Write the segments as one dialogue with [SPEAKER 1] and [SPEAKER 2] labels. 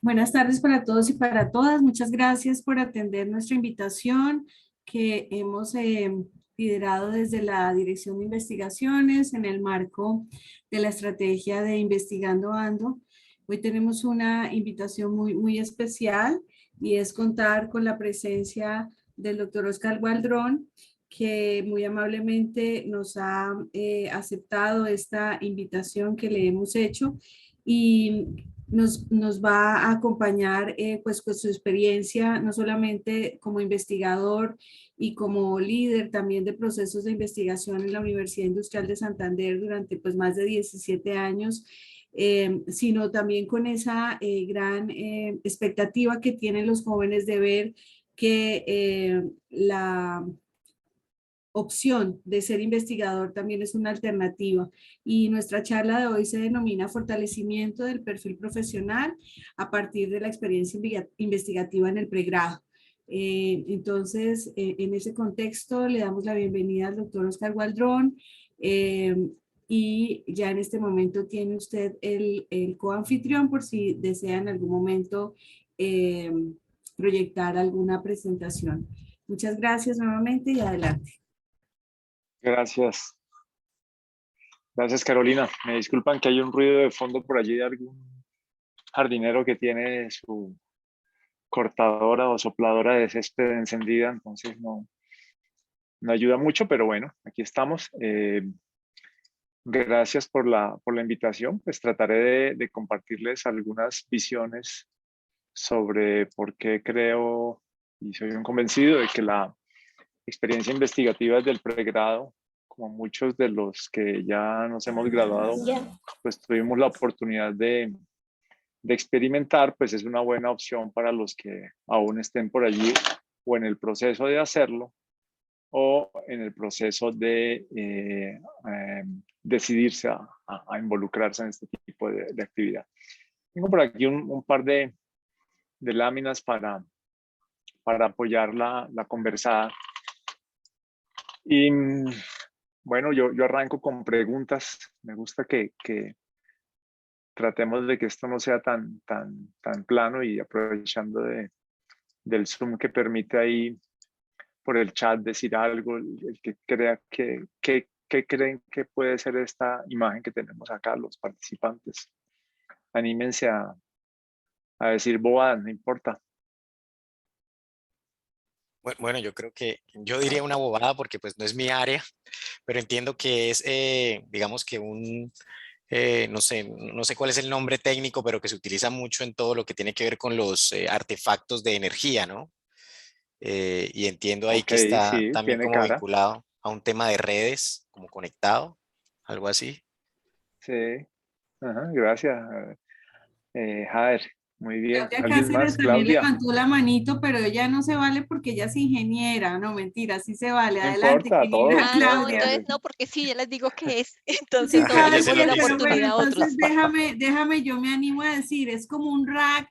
[SPEAKER 1] Buenas tardes para todos y para todas. Muchas gracias por atender nuestra invitación que hemos liderado desde la Dirección de Investigaciones en el marco de la estrategia de Investigando Ando. Hoy tenemos una invitación muy especial y es contar con la presencia del doctor Oscar Waldron, que muy amablemente nos ha aceptado esta invitación que le hemos hecho y nos va a acompañar pues con su experiencia, no solamente como investigador y como líder también de procesos de investigación en la Universidad Industrial de Santander durante pues más de 17 años, sino también con esa gran expectativa que tienen los jóvenes de ver que la opción de ser investigador también es una alternativa. Y nuestra charla de hoy se denomina Fortalecimiento del perfil profesional a partir de la experiencia investigativa en el pregrado. En ese contexto, le damos la bienvenida al doctor Oscar Waldron. Y ya en este momento tiene usted el coanfitrión por si desea en algún momento eh, proyectar alguna presentación. Muchas gracias nuevamente y adelante.
[SPEAKER 2] Gracias. Gracias, Carolina. Me disculpan que hay un ruido de fondo por allí de algún jardinero que tiene su cortadora o sopladora de césped encendida, entonces no ayuda mucho, pero bueno, aquí estamos. Gracias por la invitación. Pues trataré de compartirles algunas visiones sobre por qué creo y soy un convencido de que la experiencia investigativa desde el pregrado, como muchos de los que ya nos hemos graduado, pues tuvimos la oportunidad de experimentar, pues es una buena opción para los que aún estén por allí o en el proceso de hacerlo o en el proceso de decidirse a involucrarse en este tipo de actividad. Tengo por aquí un par de láminas para apoyar la conversada. Y bueno, yo arranco con preguntas. Me gusta que tratemos de que esto no sea tan plano y aprovechando del Zoom que permite ahí por el chat decir algo, el que crea que creen que puede ser esta imagen que tenemos acá, los participantes. Anímense a decir bobadas, no importa.
[SPEAKER 3] Bueno, yo creo que yo diría una bobada porque pues no es mi área, pero entiendo que es, digamos que no sé cuál es el nombre técnico, pero que se utiliza mucho en todo lo que tiene que ver con los artefactos de energía, ¿no? Y entiendo ahí
[SPEAKER 2] Ok,
[SPEAKER 3] que está
[SPEAKER 2] sí,
[SPEAKER 3] también
[SPEAKER 2] tiene
[SPEAKER 3] como
[SPEAKER 2] cara.
[SPEAKER 3] vinculado a un tema de redes, como conectado, algo así.
[SPEAKER 2] Sí, ajá, gracias. Jader, muy bien.
[SPEAKER 1] Claudia
[SPEAKER 2] ¿Alguien
[SPEAKER 1] Cáceres
[SPEAKER 2] más?
[SPEAKER 1] también
[SPEAKER 2] Claudia,
[SPEAKER 1] levantó la manito, pero ella no se vale porque ella es ingeniera. No, mentira, sí se vale.
[SPEAKER 2] no
[SPEAKER 1] Adelante,
[SPEAKER 2] importa,
[SPEAKER 1] ingeniera
[SPEAKER 2] todos,
[SPEAKER 4] Ah, no,
[SPEAKER 1] Claudia.
[SPEAKER 4] entonces no, porque sí, ya les digo que es. Entonces
[SPEAKER 1] Sí
[SPEAKER 4] no,
[SPEAKER 1] sabe
[SPEAKER 3] Ya se
[SPEAKER 4] démosle
[SPEAKER 3] los
[SPEAKER 1] porque,
[SPEAKER 4] la
[SPEAKER 3] dice.
[SPEAKER 1] pero bueno,
[SPEAKER 4] oportunidad a
[SPEAKER 1] entonces
[SPEAKER 4] otros.
[SPEAKER 1] déjame, yo me animo a decir, es como un rack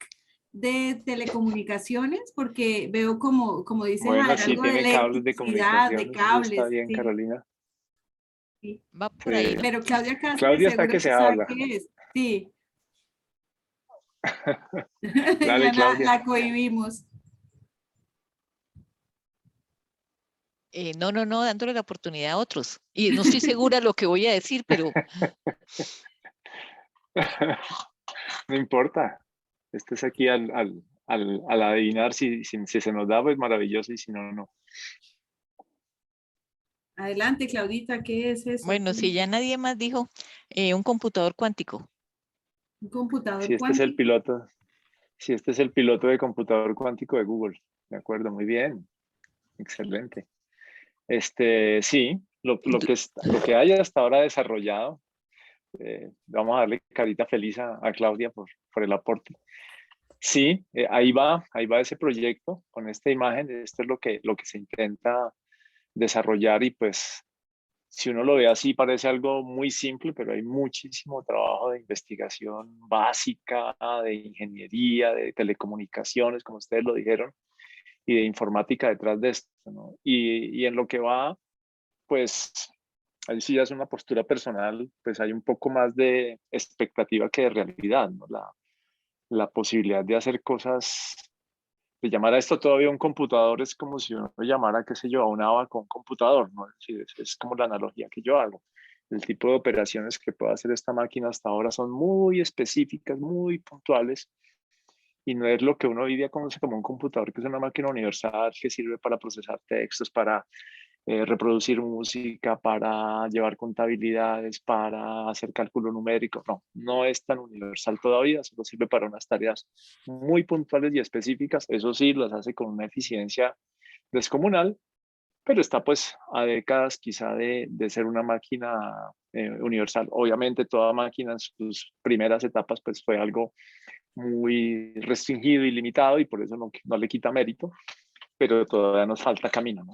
[SPEAKER 1] de telecomunicaciones, porque veo como dice
[SPEAKER 2] Bueno,
[SPEAKER 1] Jader,
[SPEAKER 2] sí,
[SPEAKER 1] algo de
[SPEAKER 2] tiene cables de
[SPEAKER 1] electricidad, de
[SPEAKER 2] comunicaciones, eso está
[SPEAKER 1] cables,
[SPEAKER 2] bien,
[SPEAKER 1] sí,
[SPEAKER 2] Carolina.
[SPEAKER 1] sí.
[SPEAKER 4] Va por ahí,
[SPEAKER 2] Sí.
[SPEAKER 4] ¿no?
[SPEAKER 1] Pero Claudia Cáceres
[SPEAKER 2] Claudia está
[SPEAKER 1] seguro
[SPEAKER 2] que
[SPEAKER 1] que
[SPEAKER 2] se
[SPEAKER 1] sabe
[SPEAKER 2] habla.
[SPEAKER 1] qué es. Sí,
[SPEAKER 2] Dale,
[SPEAKER 1] ya
[SPEAKER 2] Claudia.
[SPEAKER 1] la cohibimos.
[SPEAKER 4] No, dándole la oportunidad a otros. Y no estoy segura lo que voy a decir, pero
[SPEAKER 2] No importa. Este es aquí al adivinar si se nos da, pues maravilloso, y si no, no.
[SPEAKER 1] Adelante, Claudita, ¿qué es eso?
[SPEAKER 4] bueno, si ya nadie más dijo, un computador cuántico.
[SPEAKER 1] Un
[SPEAKER 2] Si
[SPEAKER 1] computador
[SPEAKER 2] este es el
[SPEAKER 1] cuántico.
[SPEAKER 2] piloto, si este es el piloto de computador cuántico de Google. De acuerdo, muy bien. Excelente. Sí, lo que haya hasta ahora desarrollado, vamos a darle carita feliz a Claudia por el aporte. Sí, ahí va ese proyecto con esta imagen. Esto es lo que se intenta desarrollar y pues si uno lo ve así parece algo muy simple, pero hay muchísimo trabajo de investigación básica, de ingeniería, de telecomunicaciones, como ustedes lo dijeron, y de informática detrás de esto, ¿no? Y en lo que va, pues ahí sí ya es una postura personal, pues hay un poco más de expectativa que de realidad, ¿no? la posibilidad de hacer cosas, de llamar a esto todavía un computador es como si uno llamara, qué sé yo, a un abaco un computador, ¿no? Es decir, es como la analogía que yo hago. El tipo de operaciones que puede hacer esta máquina hasta ahora son muy específicas, muy puntuales, y no es lo que uno hoy día conoce como un computador, que es una máquina universal que sirve para procesar textos, para reproducir música, para llevar contabilidades, para hacer cálculo numérico. No, no es tan universal todavía, solo sirve para unas tareas muy puntuales y específicas. Eso sí, las hace con una eficiencia descomunal, pero está pues a décadas quizá de ser una máquina universal. Obviamente toda máquina en sus primeras etapas pues fue algo muy restringido y limitado y por eso no le quita mérito, pero todavía nos falta camino, ¿no?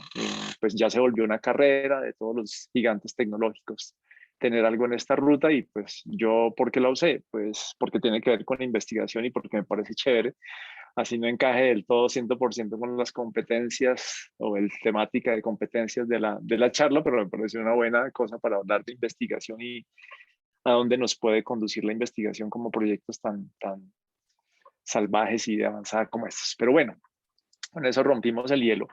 [SPEAKER 2] Pues ya se volvió una carrera de todos los gigantes tecnológicos tener algo en esta ruta y pues yo, ¿por qué la usé? Pues porque tiene que ver con la investigación y porque me parece chévere. Así no encaje del todo 100% con las competencias o el temática de competencias de la charla, pero me parece una buena cosa para hablar de investigación y a dónde nos puede conducir la investigación como proyectos tan salvajes y de avanzada como estos. Pero bueno, con eso rompimos el hielo.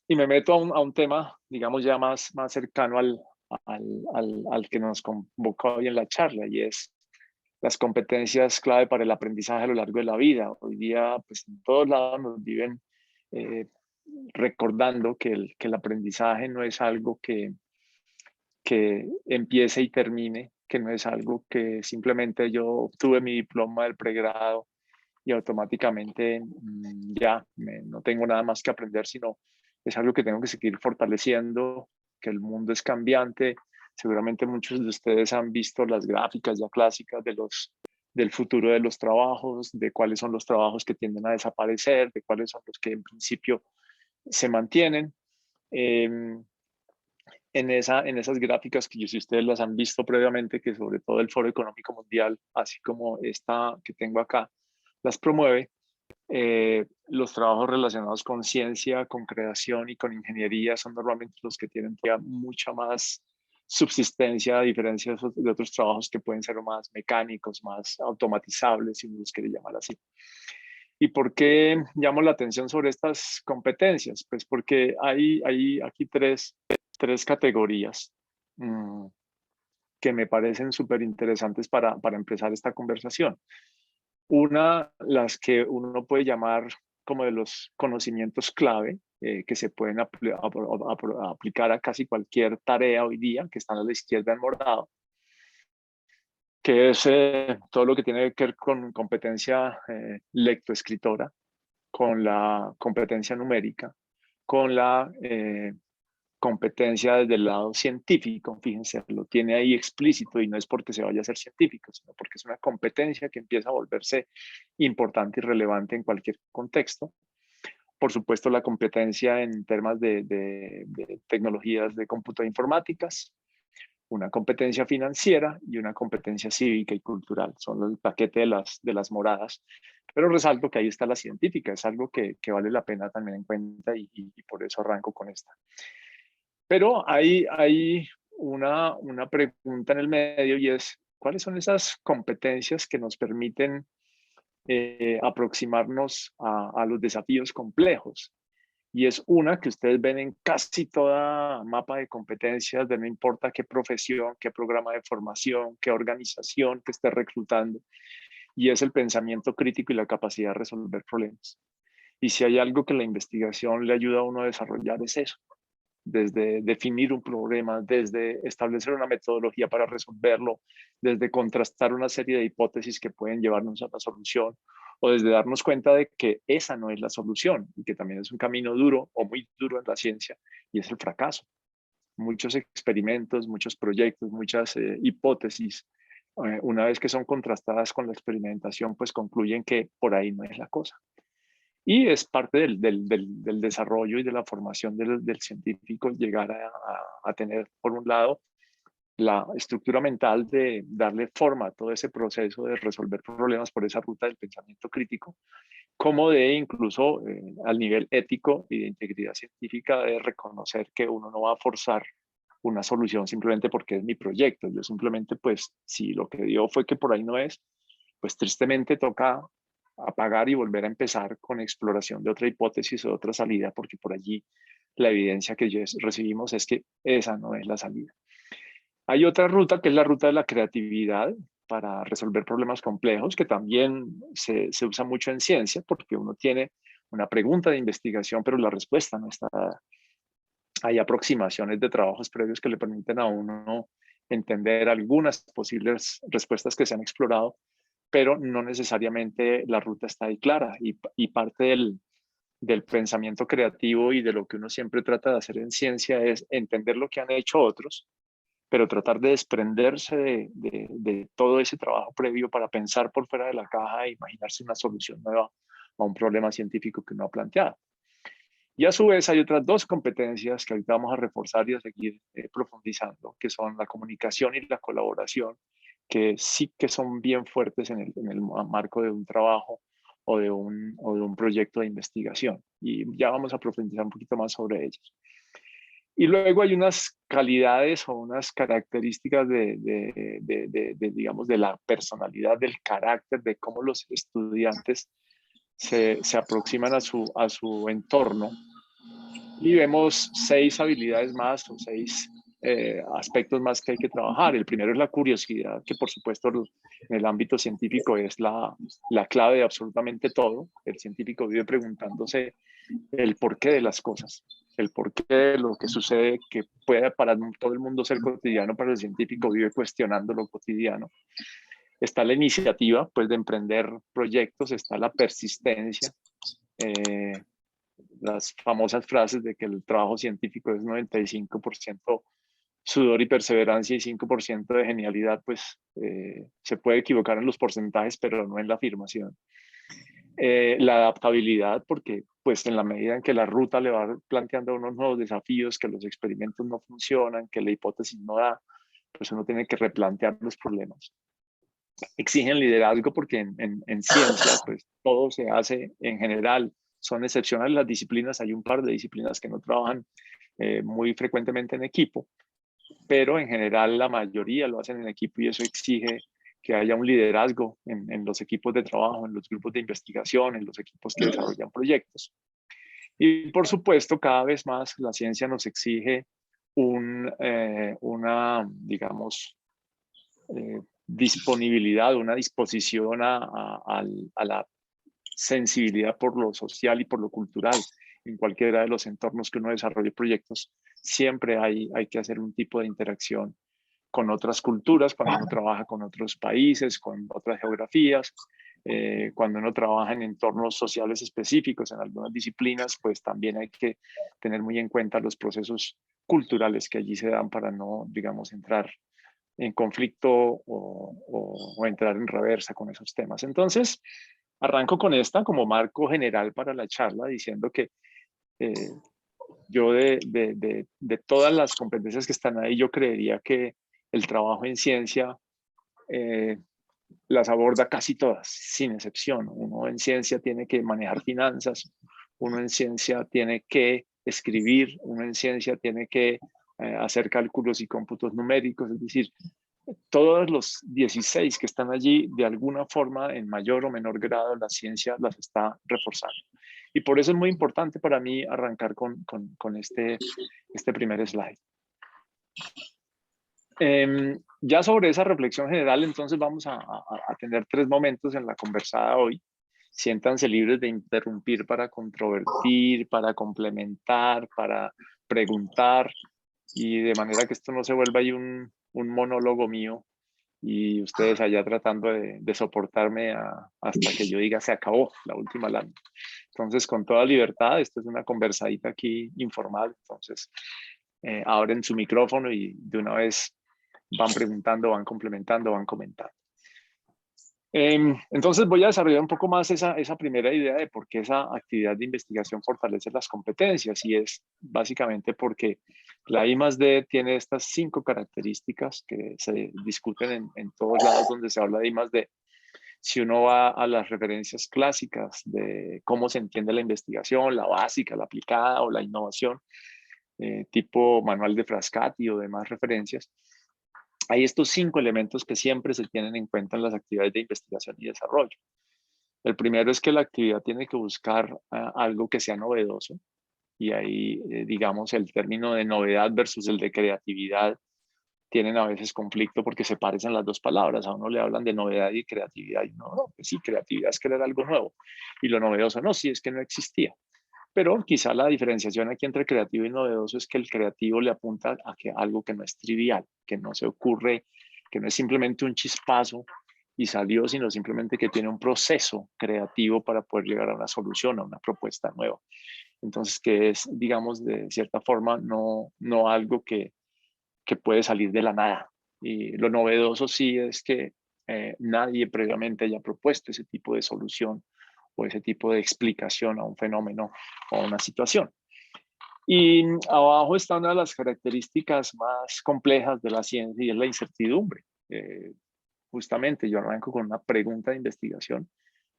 [SPEAKER 2] Y me meto a un tema, digamos, ya más cercano al que nos convocó hoy en la charla, y es las competencias clave para el aprendizaje a lo largo de la vida. Hoy día, pues en todos lados nos viven eh, recordando que el aprendizaje no es algo que empiece y termine, que no es algo que simplemente yo obtuve mi diploma del pregrado y automáticamente no tengo nada más que aprender, sino es algo que tengo que seguir fortaleciendo, que el mundo es cambiante. Seguramente muchos de ustedes han visto las gráficas ya clásicas del futuro de los trabajos, de cuáles son los trabajos que tienden a desaparecer, de cuáles son los que en principio se mantienen. En esas gráficas que yo, si ustedes las han visto previamente, que sobre todo el Foro Económico Mundial, así como esta que tengo acá, las promueve, los trabajos relacionados con ciencia, con creación y con ingeniería son normalmente los que tienen ya mucha más subsistencia, a diferencia de otros trabajos que pueden ser más mecánicos, más automatizables, si uno los quiere llamar así. ¿Y por qué llamo la atención sobre estas competencias? Pues porque hay aquí tres categorías que me parecen súper interesantes para empezar esta conversación. Una, las que uno puede llamar como de los conocimientos clave que se pueden aplicar a casi cualquier tarea hoy día, que están a la izquierda en morado, que es todo lo que tiene que ver con competencia lectoescritora, con la competencia numérica, con la competencia desde el lado científico. Fíjense, lo tiene ahí explícito y no es porque se vaya a ser científico, sino porque es una competencia que empieza a volverse importante y relevante en cualquier contexto. Por supuesto, la competencia en temas de tecnologías de cómputo e informáticas, una competencia financiera y una competencia cívica y cultural. Son el paquete de las moradas. Pero resalto que ahí está la científica, es algo que vale la pena también en cuenta y por eso arranco con esta. Pero hay una pregunta en el medio y es, ¿cuáles son esas competencias que nos permiten aproximarnos a los desafíos complejos? Y es una que ustedes ven en casi toda mapa de competencias de no importa qué profesión, qué programa de formación, qué organización que esté reclutando, y es el pensamiento crítico y la capacidad de resolver problemas. Y si hay algo que la investigación le ayuda a uno a desarrollar es eso, desde definir un problema, desde establecer una metodología para resolverlo, desde contrastar una serie de hipótesis que pueden llevarnos a la solución, o desde darnos cuenta de que esa no es la solución y que también es un camino duro o muy duro en la ciencia, y es el fracaso. Muchos experimentos, muchos proyectos, muchas hipótesis, una vez que son contrastadas con la experimentación, pues concluyen que por ahí no es la cosa. Y es parte del desarrollo y de la formación del científico llegar a tener, por un lado, la estructura mental de darle forma a todo ese proceso de resolver problemas por esa ruta del pensamiento crítico, como de incluso al nivel ético y de integridad científica de reconocer que uno no va a forzar una solución simplemente porque es mi proyecto. Yo simplemente, pues, si lo que dio fue que por ahí no es, pues tristemente toca apagar y volver a empezar con exploración de otra hipótesis o de otra salida, porque por allí la evidencia que recibimos es que esa no es la salida. Hay otra ruta que es la ruta de la creatividad para resolver problemas complejos, que también se usa mucho en ciencia, porque uno tiene una pregunta de investigación, pero la respuesta no está dada. Hay aproximaciones de trabajos previos que le permiten a uno entender algunas posibles respuestas que se han explorado, pero no necesariamente la ruta está ahí clara. Y parte del pensamiento creativo y de lo que uno siempre trata de hacer en ciencia es entender lo que han hecho otros, pero tratar de desprenderse de todo ese trabajo previo para pensar por fuera de la caja e imaginarse una solución nueva a un problema científico que uno ha planteado. Y a su vez hay otras dos competencias que ahorita vamos a reforzar y a seguir profundizando, que son la comunicación y la colaboración, que sí que son bien fuertes en el marco de un trabajo o de un proyecto de investigación. Y ya vamos a profundizar un poquito más sobre ellos. Y luego hay unas calidades o unas características digamos, de la personalidad, del carácter, de cómo los estudiantes se aproximan a su entorno. Y vemos 6 habilidades más o 6 aspectos más que hay que trabajar. El primero es la curiosidad, que por supuesto en el ámbito científico es la clave de absolutamente todo. El científico vive preguntándose el porqué de las cosas, el porqué de lo que sucede, que puede para todo el mundo ser cotidiano, para el científico vive cuestionando lo cotidiano. Está la iniciativa, pues, de emprender proyectos, está la persistencia, las famosas frases de que el trabajo científico es 95% sudor y perseverancia y 5% de genialidad, pues se puede equivocar en los porcentajes, pero no en la afirmación. La adaptabilidad, porque pues en la medida en que la ruta le va planteando unos nuevos desafíos, que los experimentos no funcionan, que la hipótesis no da, pues uno tiene que replantear los problemas. Exigen liderazgo porque en ciencia pues todo se hace en general. Son excepcionales las disciplinas, hay un par de disciplinas que no trabajan muy frecuentemente en equipo, pero en general la mayoría lo hacen en equipo y eso exige que haya un liderazgo en los equipos de trabajo, en los grupos de investigación, en los equipos que desarrollan proyectos. Y por supuesto, cada vez más la ciencia nos exige una, digamos, disponibilidad, una disposición a la sensibilidad por lo social y por lo cultural. En cualquiera de los entornos que uno desarrolle proyectos, siempre hay que hacer un tipo de interacción con otras culturas, cuando uno trabaja con otros países, con otras geografías, cuando uno trabaja en entornos sociales específicos, en algunas disciplinas, pues también hay que tener muy en cuenta los procesos culturales que allí se dan para no, digamos, entrar en conflicto o entrar en reversa con esos temas. Entonces, arranco con esta como marco general para la charla, diciendo que yo de todas las competencias que están ahí, yo creería que el trabajo en ciencia las aborda casi todas, sin excepción. Uno en ciencia tiene que manejar finanzas, uno en ciencia tiene que escribir, uno en ciencia tiene que hacer cálculos y cómputos numéricos, es decir, todos los 16 que están allí, de alguna forma, en mayor o menor grado, la ciencia las está reforzando. Y por eso es muy importante para mí arrancar con este primer slide. Ya sobre esa reflexión general, entonces vamos a tener 3 momentos en la conversada hoy. Siéntanse libres de interrumpir para controvertir, para complementar, para preguntar, y de manera que esto no se vuelva ahí un monólogo mío y ustedes allá tratando de soportarme hasta que yo diga se acabó la última lámina. Entonces, con toda libertad, esto es una conversadita aquí informal, entonces abren su micrófono y de una vez van preguntando, van complementando, van comentando. Entonces voy a desarrollar un poco más esa primera idea de por qué esa actividad de investigación fortalece las competencias, y es básicamente porque la I+D tiene estas 5 características que se discuten en todos lados donde se habla de I+D. Si uno va a las referencias clásicas de cómo se entiende la investigación, la básica, la aplicada o la innovación, tipo manual de Frascati o demás referencias, hay estos 5 elementos que siempre se tienen en cuenta en las actividades de investigación y desarrollo. El primero es que la actividad tiene que buscar algo que sea novedoso, y ahí, digamos, el término de novedad versus el de creatividad tienen a veces conflicto porque se parecen las dos palabras. A uno le hablan de novedad y creatividad, y no, pues sí, creatividad es crear algo nuevo, y lo novedoso no, sí, es que no existía. Pero quizá la diferenciación aquí entre creativo y novedoso es que el creativo le apunta a que algo que no es trivial, que no se ocurre, que no es simplemente un chispazo y salió, sino simplemente que tiene un proceso creativo para poder llegar a una solución, a una propuesta nueva. Entonces, que es, digamos, de cierta forma, no algo que puede salir de la nada. Y lo novedoso sí es que nadie previamente haya propuesto ese tipo de solución o ese tipo de explicación a un fenómeno o a una situación. Y abajo está una de las características más complejas de la ciencia, y es la incertidumbre. Justamente yo arranco con una pregunta de investigación,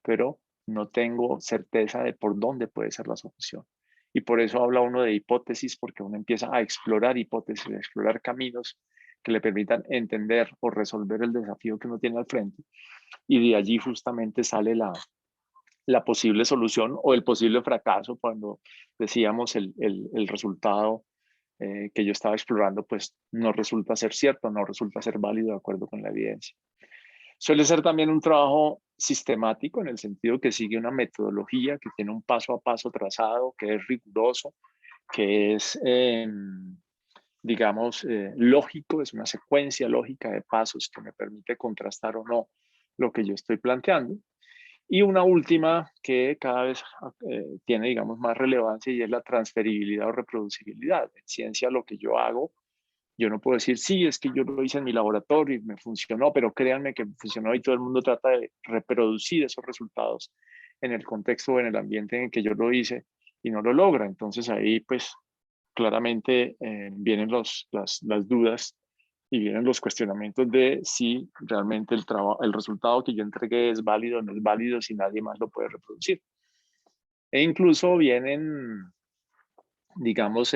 [SPEAKER 2] pero no tengo certeza de por dónde puede ser la solución. Y por eso habla uno de hipótesis, porque uno empieza a explorar hipótesis, a explorar caminos que le permitan entender o resolver el desafío que uno tiene al frente. Y de allí justamente sale la posible solución o el posible fracaso cuando decíamos el resultado que yo estaba explorando, pues no resulta ser cierto, no resulta ser válido de acuerdo con la evidencia. Suele ser también un trabajo sistemático en el sentido que sigue una metodología, que tiene un paso a paso trazado, que es riguroso, que es, digamos, lógico, es una secuencia lógica de pasos que me permite contrastar o no lo que yo estoy planteando. Y una última que cada vez tiene, digamos, más relevancia, y es la transferibilidad o reproducibilidad. En ciencia, lo que yo hago, yo no puedo decir, sí, es que yo lo hice en mi laboratorio y me funcionó, pero créanme que funcionó, y todo el mundo trata de reproducir esos resultados en el contexto o en el ambiente en el que yo lo hice y no lo logra. Entonces ahí pues claramente vienen las dudas y vienen los cuestionamientos de si realmente el resultado que yo entregué es válido o no es válido, si nadie más lo puede reproducir. E incluso vienen, digamos,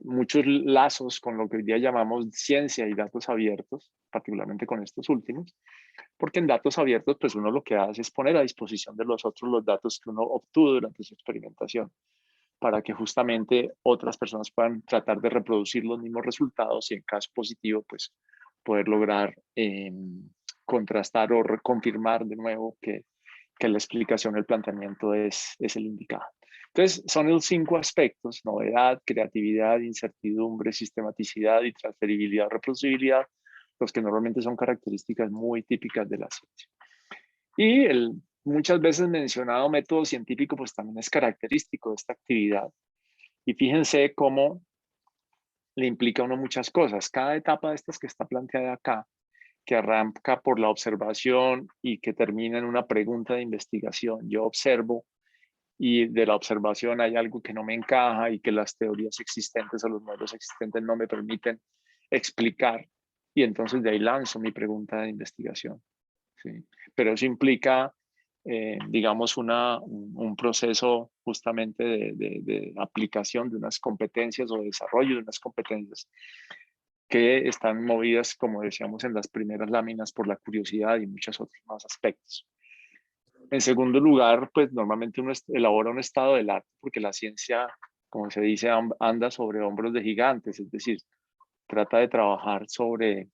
[SPEAKER 2] muchos lazos con lo que hoy día llamamos ciencia y datos abiertos, particularmente con estos últimos, porque en datos abiertos, pues uno lo que hace es poner a disposición de los otros los datos que uno obtuvo durante su experimentación, para que justamente otras personas puedan tratar de reproducir los mismos resultados, y en caso positivo, pues poder lograr contrastar o confirmar de nuevo que la explicación, el planteamiento es el indicado. Entonces, son los 5 aspectos: novedad, creatividad, incertidumbre, sistematicidad y transferibilidad o reproducibilidad, los que normalmente son características muy típicas de la ciencia. Y el muchas veces mencionado método científico, pues también es característico de esta actividad. Y fíjense cómo le implica a uno muchas cosas. Cada etapa de estas que está planteada acá, que arranca por la observación y que termina en una pregunta de investigación. Yo observo, y de la observación hay algo que no me encaja y que las teorías existentes o los modelos existentes no me permiten explicar, y entonces de ahí lanzo mi pregunta de investigación. ¿Sí? Pero eso implica, digamos, un proceso justamente de aplicación de unas competencias o de desarrollo de unas competencias que están movidas, como decíamos en las primeras láminas, por la curiosidad y muchos otros más aspectos. En segundo lugar, pues normalmente uno elabora un estado del arte, porque la ciencia, como se dice, anda sobre hombros de gigantes, es decir, trata de trabajar sobre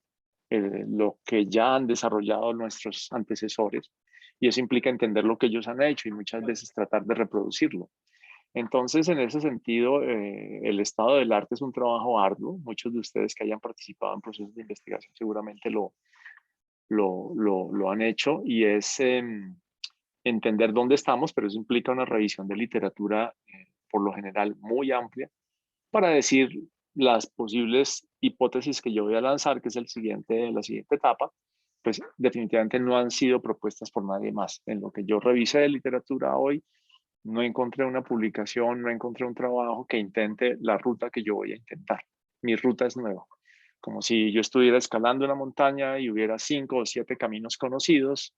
[SPEAKER 2] lo que ya han desarrollado nuestros antecesores, y eso implica entender lo que ellos han hecho y muchas veces tratar de reproducirlo. Entonces, en ese sentido, el estado del arte es un trabajo arduo. Muchos de ustedes que hayan participado en procesos de investigación seguramente lo han hecho, y es entender dónde estamos, pero eso implica una revisión de literatura, por lo general muy amplia, para decir las posibles hipótesis que yo voy a lanzar, que es la siguiente etapa, pues definitivamente no han sido propuestas por nadie más. En lo que yo revisé de literatura hoy, no encontré una publicación, no encontré un trabajo que intente la ruta que yo voy a intentar. Mi ruta es nueva. Como si yo estuviera escalando una montaña y hubiera 5 o 7 caminos conocidos,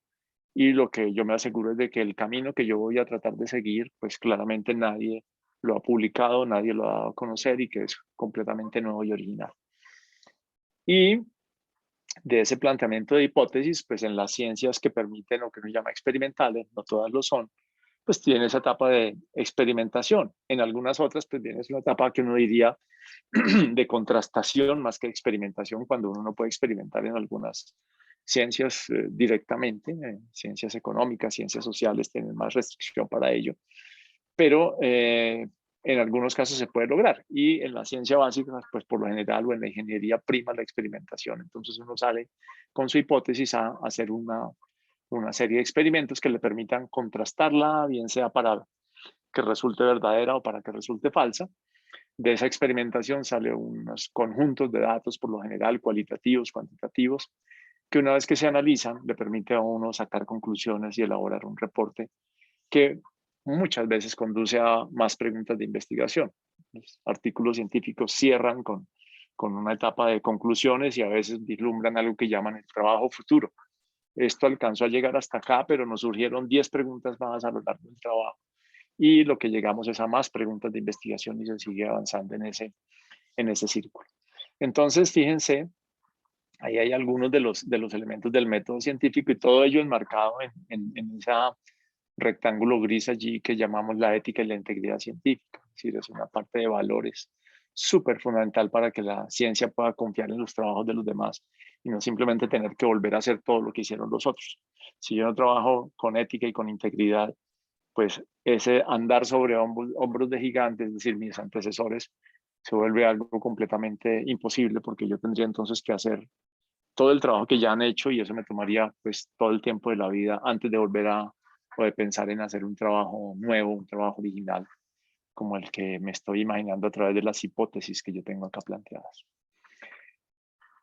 [SPEAKER 2] y lo que yo me aseguro es de que el camino que yo voy a tratar de seguir, pues claramente nadie lo ha publicado, nadie lo ha dado a conocer, y que es completamente nuevo y original. Y de ese planteamiento de hipótesis, pues en las ciencias que permiten o que uno llama experimentales, no todas lo son, pues tiene esa etapa de experimentación. En algunas otras, pues viene una etapa que uno diría de contrastación más que experimentación, cuando uno no puede experimentar en algunas ciencias directamente, ciencias económicas, ciencias sociales tienen más restricción para ello, pero en algunos casos se puede lograr. Y en la ciencia básica, pues por lo general, o en la ingeniería prima la experimentación. Entonces uno sale con su hipótesis a hacer una serie de experimentos que le permitan contrastarla, bien sea para que resulte verdadera o para que resulte falsa. De esa experimentación sale unos conjuntos de datos, por lo general cualitativos, cuantitativos, que una vez que se analizan, le permite a uno sacar conclusiones y elaborar un reporte que muchas veces conduce a más preguntas de investigación. Los artículos científicos cierran con una etapa de conclusiones y a veces vislumbran algo que llaman el trabajo futuro. Esto alcanzó a llegar hasta acá, pero nos surgieron 10 preguntas más a lo largo del trabajo. Y lo que llegamos es a más preguntas de investigación y se sigue avanzando en ese círculo. Entonces, fíjense, ahí hay algunos de los elementos del método científico y todo ello enmarcado en esa rectángulo gris allí que llamamos la ética y la integridad científica. Es decir, es una parte de valores súper fundamental para que la ciencia pueda confiar en los trabajos de los demás y no simplemente tener que volver a hacer todo lo que hicieron los otros. Si yo no trabajo con ética y con integridad, pues ese andar sobre hombros de gigantes, es decir, mis antecesores, se vuelve algo completamente imposible porque yo tendría entonces que hacer todo el trabajo que ya han hecho y eso me tomaría pues todo el tiempo de la vida antes de volver a o de pensar en hacer un trabajo nuevo, un trabajo original, como el que me estoy imaginando a través de las hipótesis que yo tengo acá planteadas.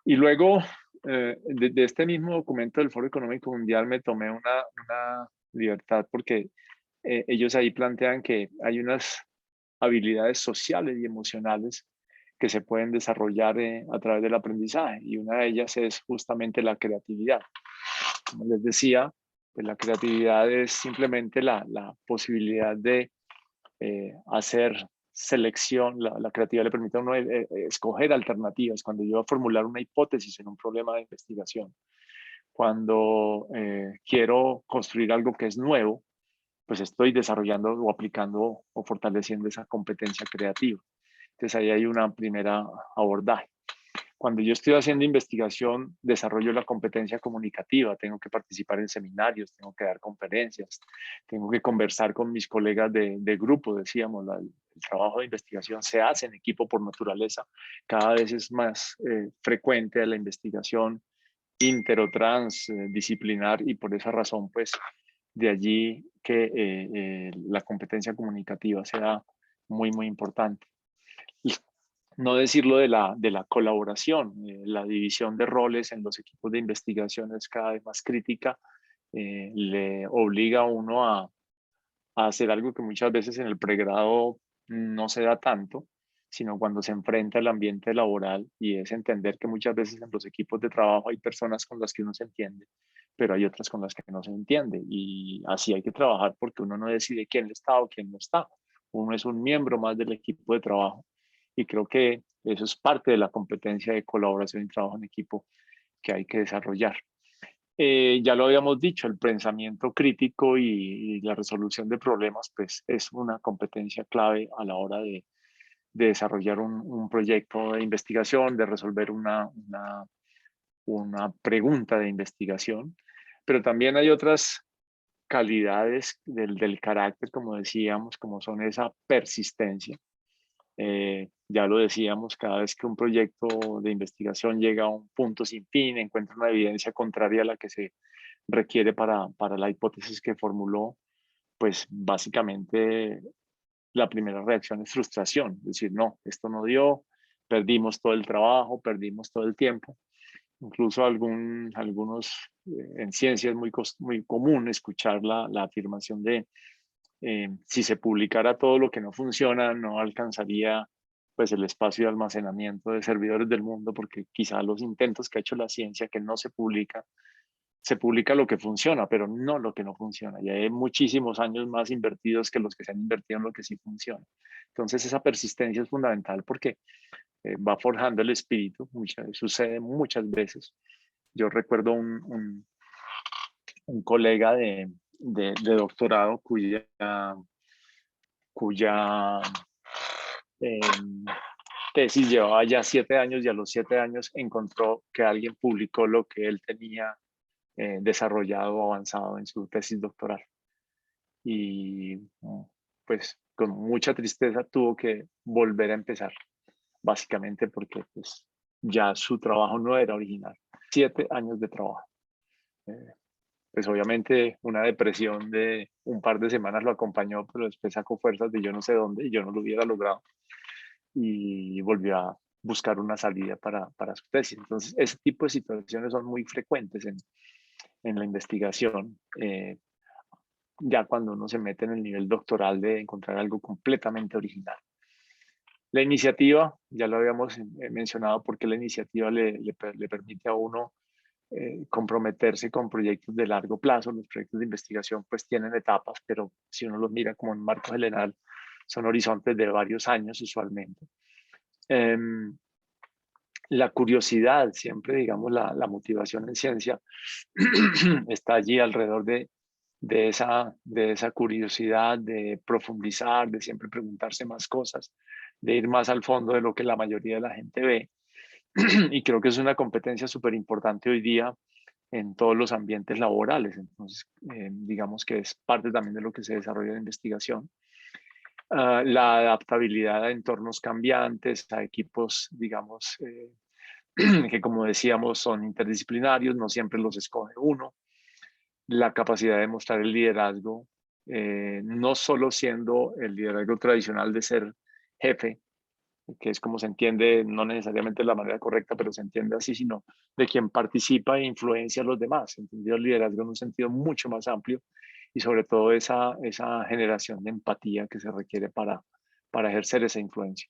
[SPEAKER 2] Y luego, de este mismo documento del Foro Económico Mundial me tomé una libertad porque ellos ahí plantean que hay unas habilidades sociales y emocionales que se pueden desarrollar a través del aprendizaje y una de ellas es justamente la creatividad. Como les decía, pues la creatividad es simplemente la posibilidad de hacer selección, la creatividad le permite a uno escoger alternativas. Cuando yo voy a formular una hipótesis en un problema de investigación, cuando quiero construir algo que es nuevo, pues estoy desarrollando o aplicando o fortaleciendo esa competencia creativa. Entonces ahí hay una primera abordaje. Cuando yo estoy haciendo investigación, desarrollo la competencia comunicativa, tengo que participar en seminarios, tengo que dar conferencias, tengo que conversar con mis colegas de grupo, decíamos, el trabajo de investigación se hace en equipo por naturaleza, cada vez es más frecuente la investigación inter o transdisciplinar y por esa razón, pues, de allí que la competencia comunicativa sea muy, muy importante. Y no decirlo de la colaboración, la división de roles en los equipos de investigación es cada vez más crítica, le obliga a uno a hacer algo que muchas veces en el pregrado no se da tanto, sino cuando se enfrenta al ambiente laboral y es entender que muchas veces en los equipos de trabajo hay personas con las que uno se entiende, pero hay otras con las que no se entiende y así hay que trabajar porque uno no decide quién está o quién no está. Uno es un miembro más del equipo de trabajo y creo que eso es parte de la competencia de colaboración y trabajo en equipo que hay que desarrollar. Ya lo habíamos dicho, el pensamiento crítico y la resolución de problemas, pues es una competencia clave a la hora de desarrollar un proyecto de investigación, de resolver una pregunta de investigación. Pero también hay otras calidades del carácter, como decíamos, como son esa persistencia. Ya lo decíamos, cada vez que un proyecto de investigación llega a un punto sin fin, encuentra una evidencia contraria a la que se requiere para la hipótesis que formuló, pues básicamente la primera reacción es frustración, es decir, no, esto no dio, perdimos todo el trabajo, perdimos todo el tiempo. Incluso algunos en ciencia es muy común escuchar la afirmación de si se publicara todo lo que no funciona, no alcanzaría pues el espacio de almacenamiento de servidores del mundo, porque quizá los intentos que ha hecho la ciencia que no se publica lo que funciona, pero no lo que no funciona. Y hay muchísimos años más invertidos que los que se han invertido en lo que sí funciona. Entonces esa persistencia es fundamental porque va forjando el espíritu, sucede muchas veces. Yo recuerdo un colega de doctorado cuya tesis llevaba ya 7 años y a los 7 años encontró que alguien publicó lo que él tenía desarrollado o avanzado en su tesis doctoral. Y pues con mucha tristeza tuvo que volver a empezar, básicamente porque pues, ya su trabajo no era original. 7 años de trabajo. Pues obviamente una depresión de un par de semanas lo acompañó, pero después sacó fuerzas de yo no sé dónde y yo no lo hubiera logrado. Y volvió a buscar una salida para su tesis. Entonces, ese tipo de situaciones son muy frecuentes en la investigación. Ya cuando uno se mete en el nivel doctoral de encontrar algo completamente original. La iniciativa, ya lo habíamos mencionado, porque la iniciativa le permite a uno comprometerse con proyectos de largo plazo. Los proyectos de investigación pues tienen etapas, pero si uno los mira como en marco general, son horizontes de varios años usualmente. La curiosidad, siempre digamos la motivación en ciencia, está allí alrededor de esa curiosidad, de profundizar, de siempre preguntarse más cosas, de ir más al fondo de lo que la mayoría de la gente ve. Y creo que es una competencia súper importante hoy día en todos los ambientes laborales. Entonces, digamos que es parte también de lo que se desarrolla en investigación. La adaptabilidad a entornos cambiantes, a equipos, digamos, que como decíamos son interdisciplinarios, no siempre los escoge uno. La capacidad de mostrar el liderazgo, no solo siendo el liderazgo tradicional de ser jefe, que es como se entiende, no necesariamente de la manera correcta, pero se entiende así, sino de quien participa e influencia a los demás, entendido el liderazgo en un sentido mucho más amplio y sobre todo esa generación de empatía que se requiere para ejercer esa influencia.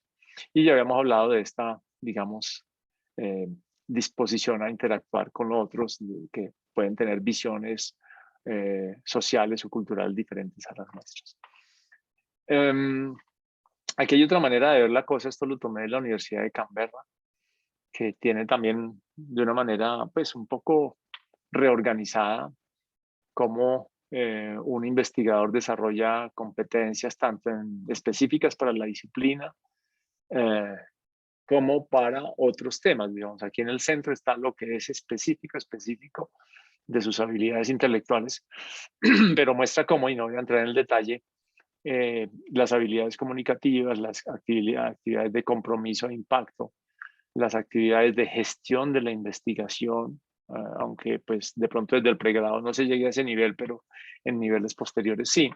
[SPEAKER 2] Y ya habíamos hablado de esta, digamos, disposición a interactuar con otros que pueden tener visiones sociales o culturales diferentes a las nuestras. Aquí hay otra manera de ver la cosa, esto lo tomé de la Universidad de Canberra, que tiene también de una manera pues un poco reorganizada cómo un investigador desarrolla competencias tanto específicas para la disciplina como para otros temas. Digamos, aquí en el centro está lo que es específico de sus habilidades intelectuales, pero muestra cómo, y no voy a entrar en el detalle, las habilidades comunicativas, las actividades de compromiso e impacto, las actividades de gestión de la investigación, aunque pues de pronto desde el pregrado no se llegue a ese nivel, pero en niveles posteriores sí.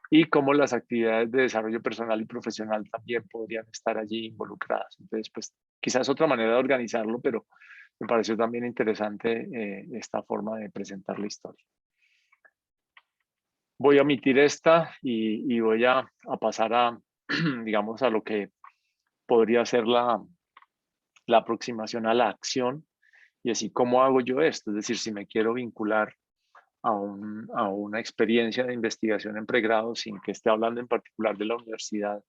[SPEAKER 2] Y cómo las actividades de desarrollo personal y profesional también podrían estar allí involucradas. Entonces, pues quizás otra manera de organizarlo, pero me pareció también interesante esta forma de presentar la historia. Voy a omitir esta y voy a pasar a, digamos, a lo que podría ser la aproximación a la acción y así, ¿cómo hago yo esto? Es decir, si me quiero vincular a una experiencia de investigación en pregrado, sin que esté hablando en particular de la universidad,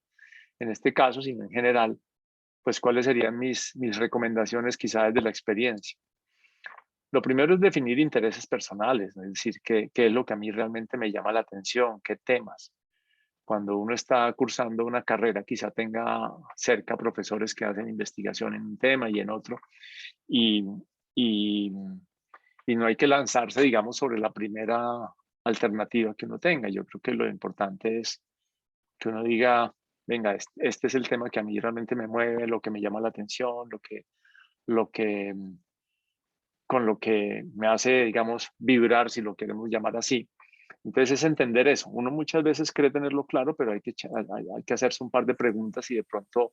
[SPEAKER 2] en este caso, sino en general, pues cuáles serían mis recomendaciones quizás desde la experiencia. Lo primero es definir intereses personales, ¿no? Es decir, qué es lo que a mí realmente me llama la atención, qué temas. Cuando uno está cursando una carrera, quizá tenga cerca profesores que hacen investigación en un tema y en otro, y, y, y no hay que lanzarse, digamos, sobre la primera alternativa que uno tenga. Yo creo que lo importante es que uno diga, venga, este es el tema que a mí realmente me mueve, lo que me llama la atención, lo que con lo que me hace, digamos, vibrar, si lo queremos llamar así. Entonces es entender eso. Uno muchas veces cree tenerlo claro, pero hay que hacerse un par de preguntas y de pronto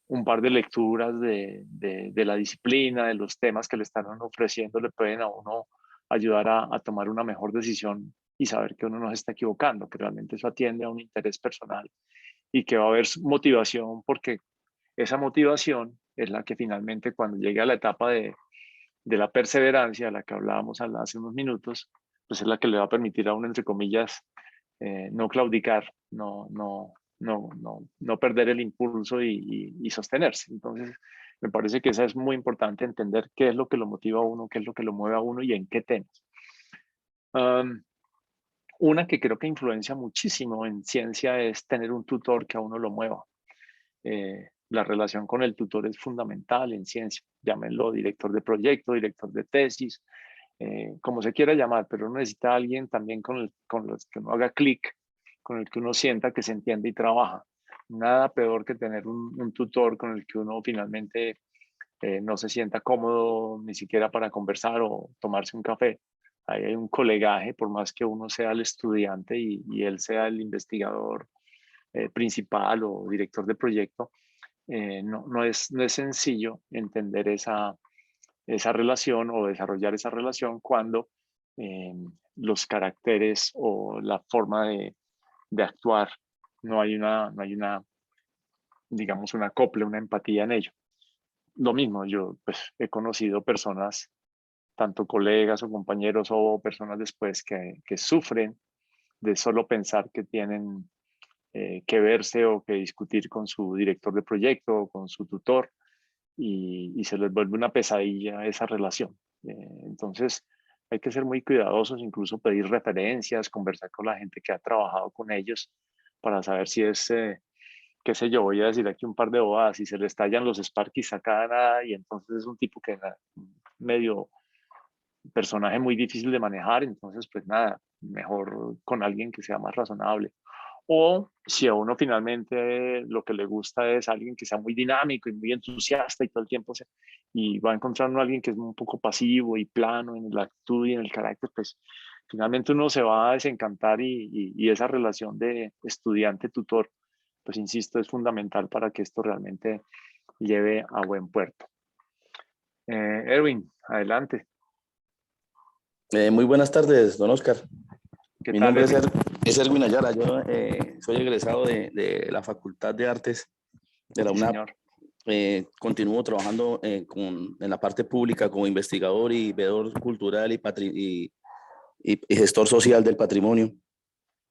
[SPEAKER 2] un par de lecturas de la disciplina, de los temas que le están ofreciendo, le pueden a uno ayudar a tomar una mejor decisión y saber que uno no se está equivocando, que realmente eso atiende a un interés personal y que va a haber motivación, porque esa motivación es la que finalmente cuando llegue a la etapa de la perseverancia, a la que hablábamos hace unos minutos, pues es la que le va a permitir a uno, entre comillas, no claudicar, no perder el impulso y sostenerse. Entonces, Me parece que esa es muy importante, entender qué es lo que lo motiva a uno, qué es lo que lo mueve a uno y en qué temas. Una que creo que influencia muchísimo en ciencia es tener un tutor que a uno lo mueva. La relación con el tutor es fundamental en ciencia. Llámenlo director de proyecto, director de tesis, como se quiera llamar, pero uno necesita a alguien también con el que uno haga clic, con el que uno sienta que se entiende y trabaja. Nada peor que tener un tutor con el que uno finalmente no se sienta cómodo ni siquiera para conversar o tomarse un café. Ahí hay un colegaje, por más que uno sea el estudiante y él sea el investigador principal o director de proyecto, no es sencillo entender esa relación o desarrollar esa relación cuando eh, los caracteres o la forma de actuar no hay una, digamos, una acople, una empatía en ello. Lo mismo, yo pues he conocido personas, tanto colegas o compañeros o personas después que sufren de solo pensar que tienen que verse o que discutir con su director de proyecto o con su tutor y se les vuelve una pesadilla esa relación. Entonces hay que ser muy cuidadosos, incluso pedir referencias, conversar con la gente que ha trabajado con ellos para saber si es, qué sé yo, voy a decir aquí un par de bobadas, si se le estallan los Sparkies a cada nada y entonces es un tipo que medio personaje muy difícil de manejar, entonces pues nada, mejor con alguien que sea más razonable. O si a uno finalmente lo que le gusta es alguien que sea muy dinámico y muy entusiasta y todo el tiempo y va a encontrar a alguien que es un poco pasivo y plano en la actitud y en el carácter, pues finalmente uno se va a desencantar y esa relación de estudiante-tutor, pues insisto, es fundamental para que esto realmente lleve a buen puerto. Erwin, adelante.
[SPEAKER 5] Muy buenas tardes, don Oscar.
[SPEAKER 2] ¿Qué
[SPEAKER 5] Mi
[SPEAKER 2] tal,
[SPEAKER 5] nombre
[SPEAKER 2] Erwin?
[SPEAKER 5] es Erwin Ayala. Yo soy egresado de la Facultad de Artes de la
[SPEAKER 2] Sí,
[SPEAKER 5] UNAP.
[SPEAKER 2] señor.
[SPEAKER 5] Continúo trabajando en la parte pública como investigador y veedor cultural y gestor social del patrimonio.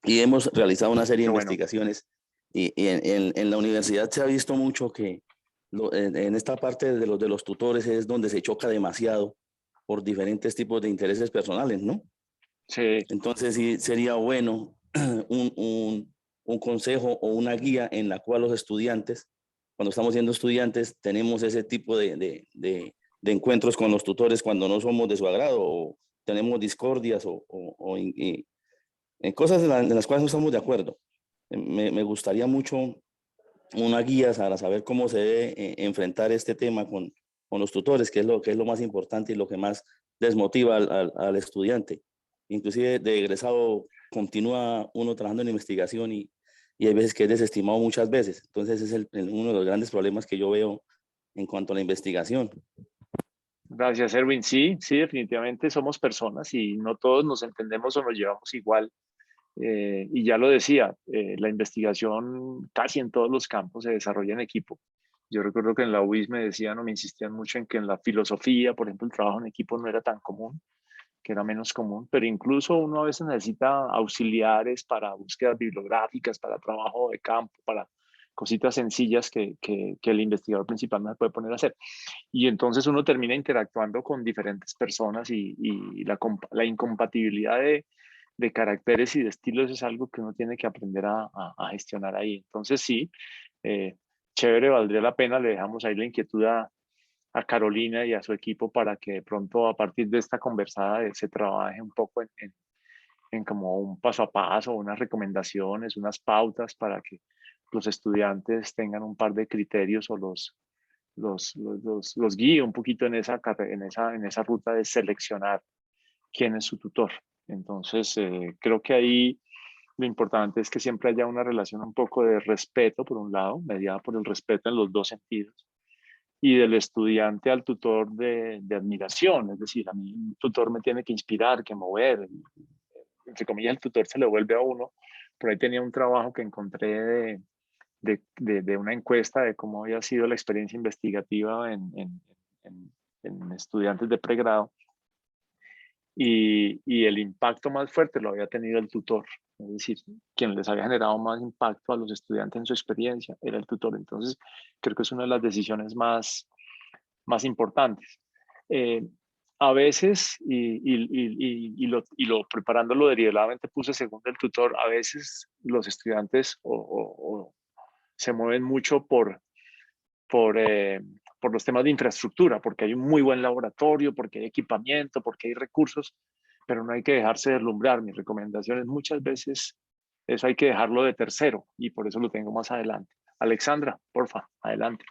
[SPEAKER 5] Y hemos realizado una serie
[SPEAKER 2] Qué
[SPEAKER 5] de
[SPEAKER 2] bueno.
[SPEAKER 5] investigaciones. Y en la universidad se ha visto mucho que en esta parte de los tutores es donde se choca demasiado por diferentes tipos de intereses personales, ¿no?
[SPEAKER 2] Sí,
[SPEAKER 5] Entonces sí sería bueno un consejo o una guía en la cual los estudiantes, cuando estamos siendo estudiantes, tenemos ese tipo de encuentros con los tutores cuando no somos de su agrado o tenemos discordias o en cosas en las cuales no estamos de acuerdo. Me gustaría mucho una guía para saber cómo se debe enfrentar este tema con los tutores, que es lo más importante y lo que más desmotiva al estudiante. Inclusive de egresado continúa uno trabajando en investigación y hay veces que es desestimado muchas veces. Entonces es uno de los grandes problemas que yo veo en cuanto a la investigación.
[SPEAKER 2] gracias, Erwin. Sí, sí, definitivamente somos personas y no todos nos entendemos o nos llevamos igual. Y ya lo decía, la investigación casi en todos los campos se desarrolla en equipo. Yo recuerdo que en la UIS me decían o me insistían mucho en que en la filosofía, por ejemplo, el trabajo en equipo no era tan común, que era menos común, pero incluso uno a veces necesita auxiliares para búsquedas bibliográficas, para trabajo de campo, para cositas sencillas que el investigador principal no se puede poner a hacer. Y entonces uno termina interactuando con diferentes personas y la incompatibilidad de caracteres y de estilos es algo que uno tiene que aprender a gestionar ahí. Entonces sí, eh, chévere, valdría la pena, le dejamos ahí la inquietud a Carolina y a su equipo para que de pronto a partir de esta conversada se trabaje un poco en como un paso a paso, unas recomendaciones, unas pautas para que los estudiantes tengan un par de criterios o los guíe un poquito en esa ruta de seleccionar quién es su tutor. Entonces, creo que ahí lo importante es que siempre haya una relación un poco de respeto, por un lado, mediada por el respeto en los dos sentidos, y del estudiante al tutor de admiración, es decir, a mí un tutor me tiene que inspirar, que mover, entre comillas el tutor se lo vuelve a uno. Por ahí tenía un trabajo que encontré de una encuesta de cómo había sido la experiencia investigativa en estudiantes de pregrado y el impacto más fuerte lo había tenido el tutor, es decir, quien les había generado más impacto a los estudiantes en su experiencia era el tutor. Entonces, creo que es una de las decisiones más más importantes. A veces, y lo preparándolo deliberadamente puse según el tutor, a veces los estudiantes o se mueven mucho por los temas de infraestructura, porque hay un muy buen laboratorio, porque hay equipamiento, porque hay recursos, pero no hay que dejarse deslumbrar. Mi recomendación es muchas veces eso hay que dejarlo de tercero y por eso lo tengo más adelante. Alexandra, porfa, adelante.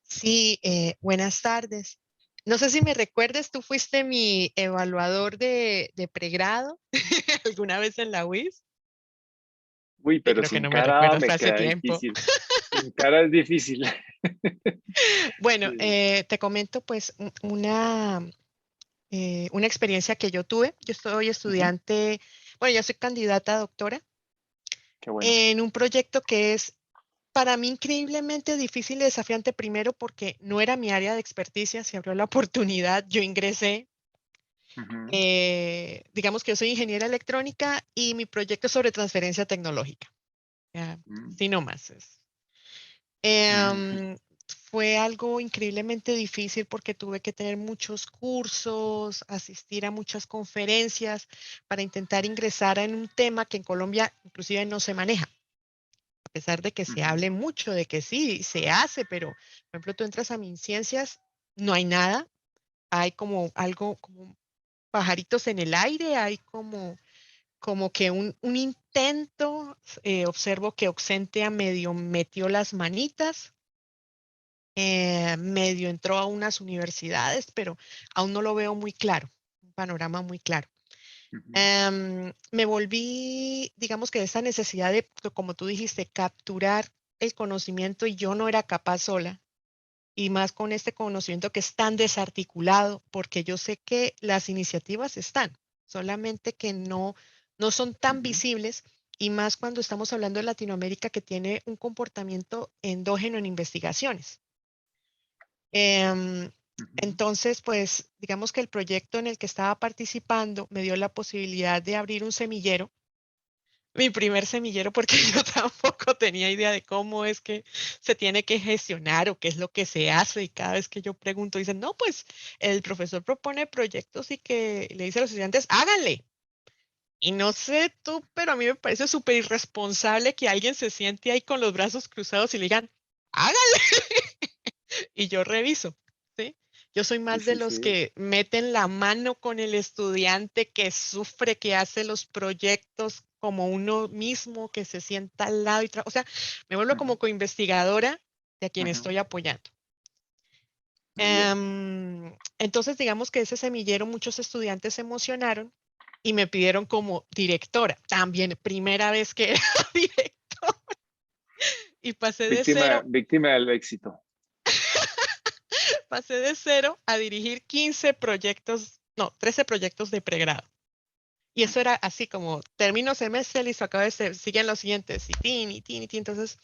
[SPEAKER 6] Sí, buenas tardes. No sé si me recuerdes, tú fuiste mi evaluador de pregrado alguna vez en la UIS.
[SPEAKER 2] Uy,
[SPEAKER 6] Sí,
[SPEAKER 2] pero
[SPEAKER 6] creo que
[SPEAKER 2] sin
[SPEAKER 6] no me
[SPEAKER 2] cara
[SPEAKER 6] recuerdo,
[SPEAKER 2] me
[SPEAKER 6] fue hace
[SPEAKER 2] queda
[SPEAKER 6] tiempo.
[SPEAKER 2] difícil. Sin cara es difícil.
[SPEAKER 6] Bueno,
[SPEAKER 2] Sí.
[SPEAKER 6] te comento pues una experiencia que yo tuve. Yo soy
[SPEAKER 2] Ujú.
[SPEAKER 6] estudiante, bueno, yo soy candidata a doctora
[SPEAKER 2] Qué bueno.
[SPEAKER 6] en un proyecto que es para mí increíblemente difícil y desafiante, primero porque no era mi área de experticia, se abrió la oportunidad, yo ingresé.
[SPEAKER 2] Ujú.
[SPEAKER 6] Digamos que yo soy ingeniera electrónica y mi proyecto es sobre transferencia tecnológica. Ya,
[SPEAKER 2] Mm.
[SPEAKER 6] sí, no más.
[SPEAKER 2] Ujú.
[SPEAKER 6] Fue algo increíblemente difícil porque tuve que tener muchos cursos, asistir a muchas conferencias para intentar ingresar en un tema que en Colombia inclusive no se maneja, a pesar de que se
[SPEAKER 2] Ujú.
[SPEAKER 6] hable mucho de que sí, se hace, pero por ejemplo tú entras a MinCiencias, no hay nada, hay como algo, como pajaritos en el aire, hay como que un intento, observo que Oxentia medio metió las manitas, medio entró a unas universidades, pero aún no lo veo muy claro, un panorama muy claro.
[SPEAKER 2] Ujú.
[SPEAKER 6] Me volví, digamos que esa necesidad de, como tú dijiste, capturar el conocimiento y yo no era capaz sola. Y más con este conocimiento que es tan desarticulado, porque yo sé que las iniciativas están, solamente que no son tan
[SPEAKER 2] Ujú.
[SPEAKER 6] visibles y más cuando estamos hablando de Latinoamérica que tiene un comportamiento endógeno en investigaciones. Em,
[SPEAKER 2] Ujú.
[SPEAKER 6] entonces, pues, digamos que el proyecto en el que estaba participando me dio la posibilidad de abrir un semillero, mi primer semillero, porque yo tampoco tenía idea de cómo es que se tiene que gestionar o qué es lo que se hace. Y cada vez que yo pregunto, dicen, no, pues el profesor propone proyectos y que le dice a los estudiantes, háganle. Y no sé tú, pero a mí me parece súper irresponsable que alguien se siente ahí con los brazos cruzados y le digan, háganle. Y yo reviso, ¿sí? Yo soy
[SPEAKER 2] Sí,
[SPEAKER 6] más de
[SPEAKER 2] sí,
[SPEAKER 6] los
[SPEAKER 2] sí.
[SPEAKER 6] que meten la mano con el estudiante que sufre, que hace los proyectos como uno mismo, que se sienta al lado y o sea, me vuelvo
[SPEAKER 2] Ujú.
[SPEAKER 6] como coinvestigadora de a quien
[SPEAKER 2] Ujú.
[SPEAKER 6] estoy apoyando.
[SPEAKER 2] Muy bien.
[SPEAKER 6] Entonces, digamos que ese semillero muchos estudiantes se emocionaron y me pidieron como directora. También, primera vez que era directora. Y
[SPEAKER 2] Víctima del éxito.
[SPEAKER 6] pasé de cero a dirigir 15 proyectos, no, 13 proyectos de pregrado. Y eso era así como, termino semestre, listo, acabo de ser, siguen los siguientes, y tin, y tin, y tin. Entonces,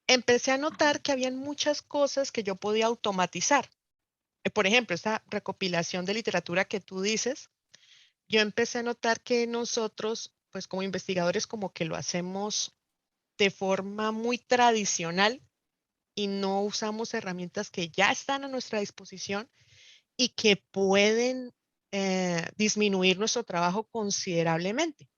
[SPEAKER 6] empecé a notar que habían muchas cosas que yo podía automatizar. Por ejemplo, esta recopilación de literatura que tú dices, yo empecé a notar que nosotros, pues como investigadores, como que lo hacemos de forma muy tradicional y no usamos herramientas que ya están a nuestra disposición y que pueden disminuir nuestro trabajo considerablemente.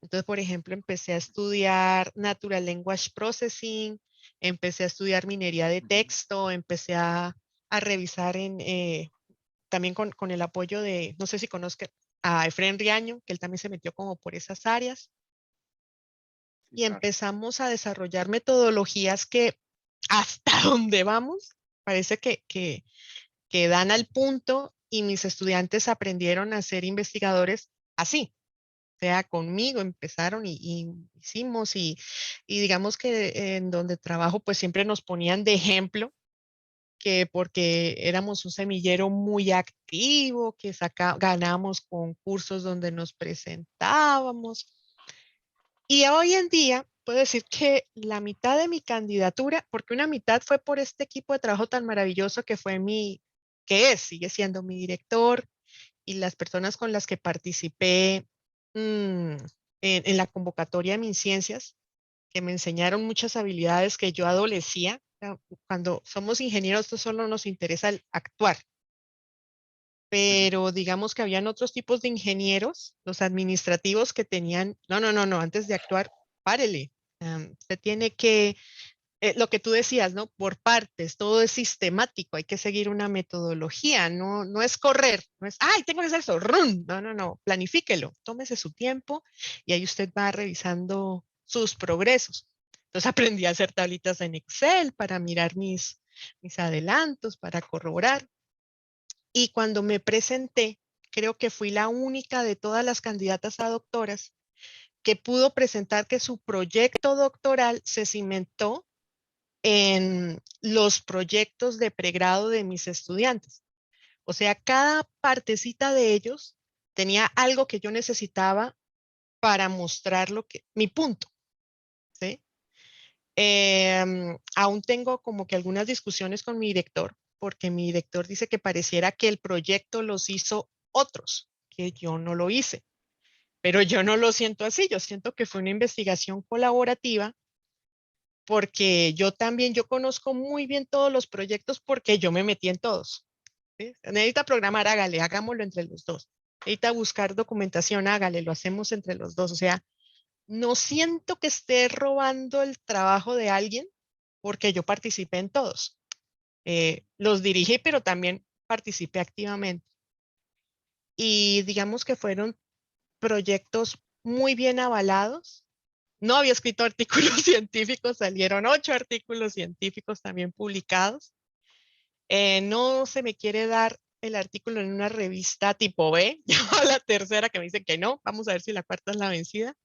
[SPEAKER 6] Entonces, por ejemplo, empecé a estudiar Natural Language Processing, empecé a estudiar minería de
[SPEAKER 2] Ujú.
[SPEAKER 6] texto, empecé a revisar también con el apoyo de, no sé si conozca a Efren Riaño, que él también se metió como por esas áreas,
[SPEAKER 2] Sí,
[SPEAKER 6] y
[SPEAKER 2] claro.
[SPEAKER 6] empezamos a desarrollar metodologías que hasta donde vamos, parece que dan al punto y mis estudiantes aprendieron a ser investigadores así. O sea, conmigo empezaron y hicimos y digamos que en donde trabajo pues siempre nos ponían de ejemplo que porque éramos un semillero muy activo, que ganamos concursos donde nos presentábamos. Y hoy en día puedo decir que la mitad de mi candidatura, porque una mitad fue por este equipo de trabajo tan maravilloso que fue sigue siendo mi director y las personas con las que participé en la convocatoria de MinCiencias, que me enseñaron muchas habilidades que yo adolecía, cuando somos ingenieros, esto solo nos interesa el actuar. Pero digamos que habían otros tipos de ingenieros, los administrativos que tenían, no, antes de actuar, párele. Usted tiene que, lo que tú decías, ¿no? Por partes, todo es sistemático, hay que seguir una metodología, no es correr, no es, ay, tengo que hacer eso, ¡rum! No, planifíquelo, tómese su tiempo y ahí usted va revisando sus progresos. Entonces aprendí a hacer tablitas en Excel para mirar mis adelantos, para corroborar. Y cuando me presenté, creo que fui la única de todas las candidatas a doctoras que pudo presentar que su proyecto doctoral se cimentó en los proyectos de pregrado de mis estudiantes. O sea, cada partecita de ellos tenía algo que yo necesitaba para mostrar mi punto, ¿sí? Aún tengo como que algunas discusiones con mi director, porque mi director dice que pareciera que el proyecto los hizo otros, que yo no lo hice. Pero yo no lo siento así, yo siento que fue una investigación colaborativa, porque yo conozco muy bien todos los proyectos porque yo me metí en todos. ¿Sí? Necesita programar, hágale, hagámoslo entre los dos. Necesita buscar documentación, hágale, lo hacemos entre los dos. O sea, no siento que esté robando el trabajo de alguien porque yo participé en todos. Los dirigí, pero también participé activamente. Y digamos que fueron proyectos muy bien avalados. No había escrito artículos científicos, salieron 8 artículos científicos también publicados. No se me quiere dar el artículo en una revista tipo B, ya va la tercera que me dice que no, vamos a ver si la cuarta es la vencida.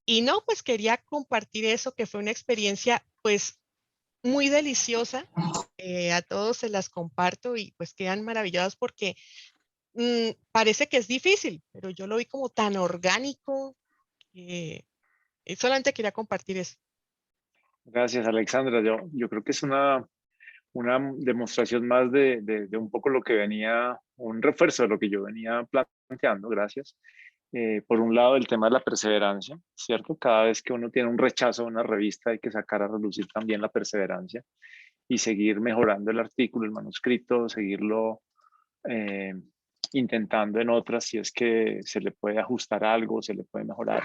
[SPEAKER 6] Y no, pues quería compartir eso, que fue una experiencia pues muy deliciosa. A todos se las comparto y pues quedan maravillados porque parece que es difícil, pero yo lo vi como tan orgánico. Solamente quería compartir eso.
[SPEAKER 2] Gracias, Alexandra. Yo creo que es una demostración más de un poco lo que venía, un refuerzo de lo que yo venía planteando, gracias. Por un lado, el tema de la perseverancia, ¿cierto? Cada vez que uno tiene un rechazo de una revista hay que sacar a relucir también la perseverancia y seguir mejorando el artículo, el manuscrito, seguirlo intentando en otras si es que se le puede ajustar algo, se le puede mejorar.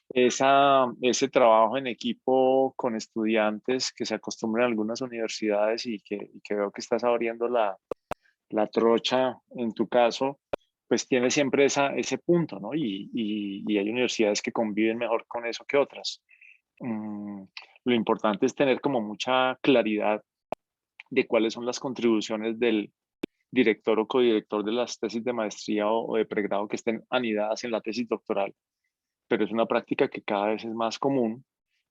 [SPEAKER 2] Ese trabajo en equipo con estudiantes que se acostumbran en algunas universidades y que veo que estás abriendo la trocha en tu caso, pues tiene siempre ese punto, ¿no? Y hay universidades que conviven mejor con eso que otras. Lo importante es tener como mucha claridad de cuáles son las contribuciones del director o codirector de las tesis de maestría o de pregrado que estén anidadas en la tesis doctoral, pero es una práctica que cada vez es más común,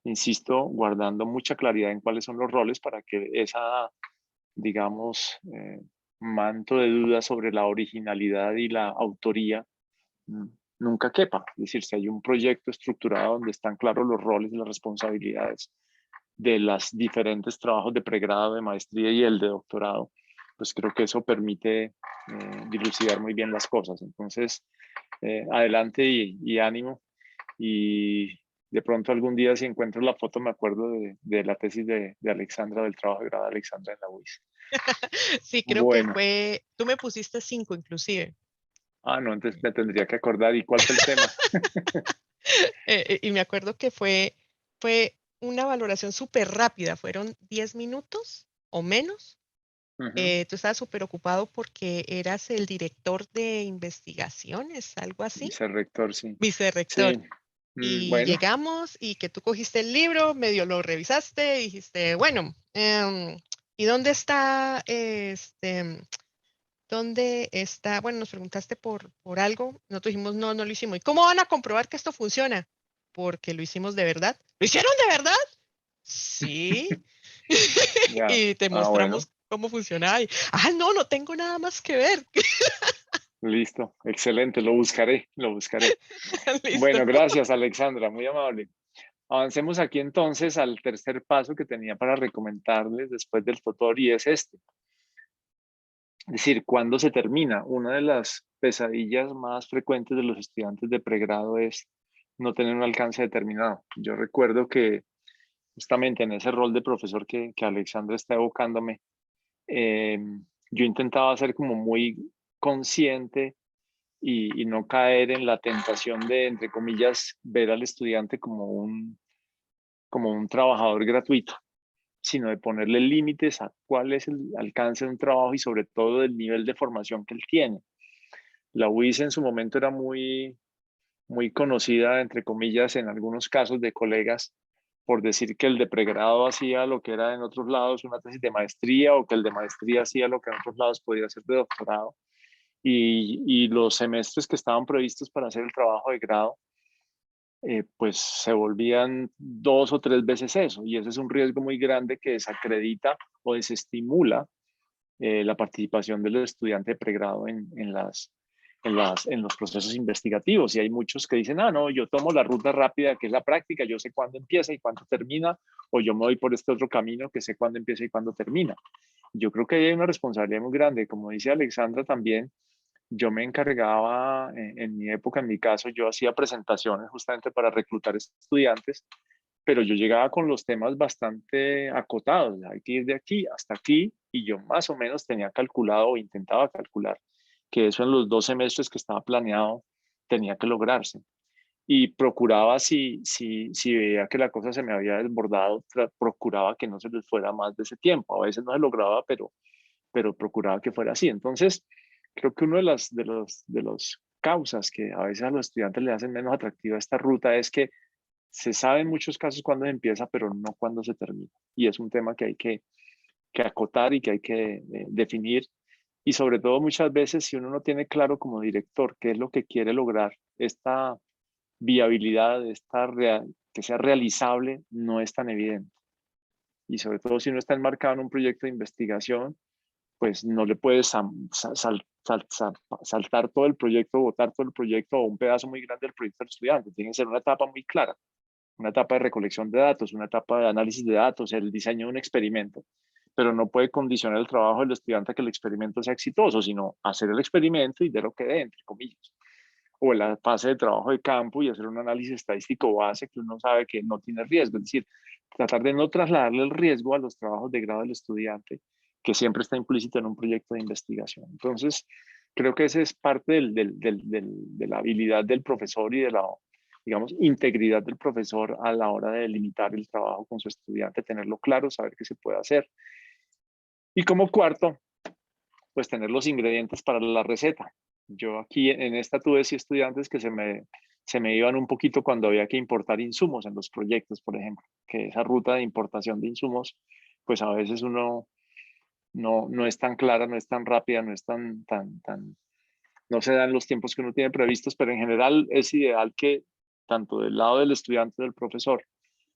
[SPEAKER 2] insisto, guardando mucha claridad en cuáles son los roles para que esa, digamos, manto de dudas sobre la originalidad y la autoría nunca quepa. Es decir, si hay un proyecto estructurado donde están claros los roles y las responsabilidades de los diferentes trabajos de pregrado, de maestría y el de doctorado, pues creo que eso permite dilucidar muy bien las cosas. Entonces, adelante y ánimo. Y de pronto algún día si encuentro la foto me acuerdo de la tesis de Alexandra, del trabajo de grado de Alexandra en la UIS.
[SPEAKER 6] Sí, creo que
[SPEAKER 2] Bueno.
[SPEAKER 6] tú me pusiste 5 inclusive.
[SPEAKER 2] No, entonces me tendría que acordar. ¿Y cuál fue el tema?
[SPEAKER 6] Y me acuerdo que fue una valoración súper rápida, fueron 10 minutos o menos. Tú estabas súper ocupado porque eras el director de investigaciones, algo así.
[SPEAKER 2] Vicerrector, sí.
[SPEAKER 6] Vicerrector.
[SPEAKER 2] Sí.
[SPEAKER 6] Y
[SPEAKER 2] Bueno.
[SPEAKER 6] llegamos y que tú cogiste el libro, medio lo revisaste y dijiste, bueno, ¿y dónde está ¿dónde está? Bueno, nos preguntaste por algo, nosotros dijimos, no lo hicimos. ¿Y cómo van a comprobar que esto funciona? Porque lo hicimos de verdad. ¿Lo hicieron de verdad? Sí.
[SPEAKER 2] Ya.
[SPEAKER 6] Y te
[SPEAKER 2] Bueno.
[SPEAKER 6] mostramos cómo funcionaba. No tengo nada más que ver.
[SPEAKER 2] Listo, excelente, lo buscaré.
[SPEAKER 6] Listo.
[SPEAKER 2] Bueno, gracias Alexandra, muy amable. Avancemos aquí entonces al tercer paso que tenía para recomendarles después del tutor y es este. Es decir, ¿cuándo se termina? Una de las pesadillas más frecuentes de los estudiantes de pregrado es no tener un alcance determinado. Yo recuerdo que justamente en ese rol de profesor que Alexandra está evocándome, yo intentaba ser como muy consciente y no caer en la tentación de, entre comillas, ver al estudiante como un trabajador gratuito, sino de ponerle límites a cuál es el alcance de un trabajo y sobre todo del nivel de formación que él tiene. La UIS en su momento era muy conocida, entre comillas, en algunos casos de colegas, por decir que el de pregrado hacía lo que era en otros lados una tesis de maestría o que el de maestría hacía lo que en otros lados podía ser de doctorado. Y los semestres que estaban previstos para hacer el trabajo de grado, pues se volvían 2 o 3 veces eso. Y ese es un riesgo muy grande que desacredita o desestimula la participación del estudiante de pregrado en los procesos investigativos. Y hay muchos que dicen, ah, no, yo tomo la ruta rápida, que es la práctica, yo sé cuándo empieza y cuándo termina, o yo me voy por este otro camino que sé cuándo empieza y cuándo termina. Yo creo que hay una responsabilidad muy grande. Como dice Alexandra también, yo me encargaba, en mi época, en mi caso, yo hacía presentaciones justamente para reclutar estudiantes, pero yo llegaba con los temas bastante acotados, hay que ir de aquí hasta aquí, y yo más o menos tenía calculado o intentaba calcular que eso en los 2 semestres que estaba planeado tenía que lograrse. Y procuraba, si veía que la cosa se me había desbordado, procuraba que no se les fuera más de ese tiempo. A veces no se lograba, pero procuraba que fuera así. Entonces, creo que uno de los causas que a veces a los estudiantes le hacen menos atractiva esta ruta es que se sabe en muchos casos cuándo se empieza, pero no cuándo se termina. Y es un tema que hay que acotar y que hay que definir. Y sobre todo muchas veces si uno no tiene claro como director qué es lo que quiere lograr, esta viabilidad, que sea realizable, no es tan evidente. Y sobre todo si uno está enmarcado en un proyecto de investigación, pues no le puedes saltar todo el proyecto, botar todo el proyecto o un pedazo muy grande del proyecto del estudiante. Tiene que ser una etapa muy clara, una etapa de recolección de datos, una etapa de análisis de datos, el diseño de un experimento, pero no puede condicionar el trabajo del estudiante a que el experimento sea exitoso, sino hacer el experimento y de lo que dé, entre comillas. O la fase de trabajo de campo y hacer un análisis estadístico base que uno sabe que no tiene riesgo, es decir, tratar de no trasladarle el riesgo a los trabajos de grado del estudiante, que siempre está implícito en un proyecto de investigación. Entonces, creo que esa es parte de la habilidad del profesor y de la, digamos, integridad del profesor a la hora de delimitar el trabajo con su estudiante, tenerlo claro, saber qué se puede hacer. Y como cuarto, pues tener los ingredientes para la receta. Yo aquí en esta tuve sí estudiantes que se me iban un poquito cuando había que importar insumos en los proyectos, por ejemplo, que esa ruta de importación de insumos, pues a veces uno no es tan clara, no es tan rápida, no es no se dan los tiempos que uno tiene previstos, pero en general es ideal que tanto del lado del estudiante del profesor,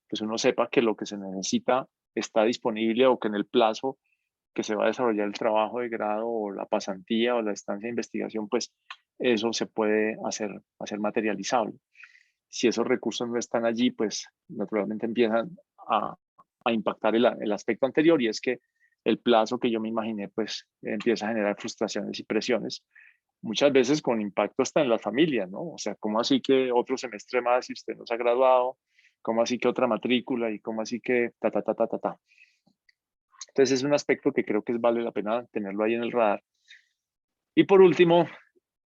[SPEAKER 2] pues uno sepa que lo que se necesita está disponible o que en el plazo que se va a desarrollar el trabajo de grado o la pasantía o la estancia de investigación, pues eso se puede hacer materializable. Si esos recursos no están allí, pues naturalmente empiezan a impactar el aspecto anterior, y es que el plazo que yo me imaginé, pues empieza a generar frustraciones y presiones, muchas veces con impacto hasta en las familias, ¿no? O sea, ¿cómo así que otro semestre más si usted no se ha graduado? ¿Cómo así que otra matrícula? ¿Y cómo así que ta, ta, ta, ta, ta, ta? Entonces es un aspecto que creo que vale la pena tenerlo ahí en el radar. Y por último,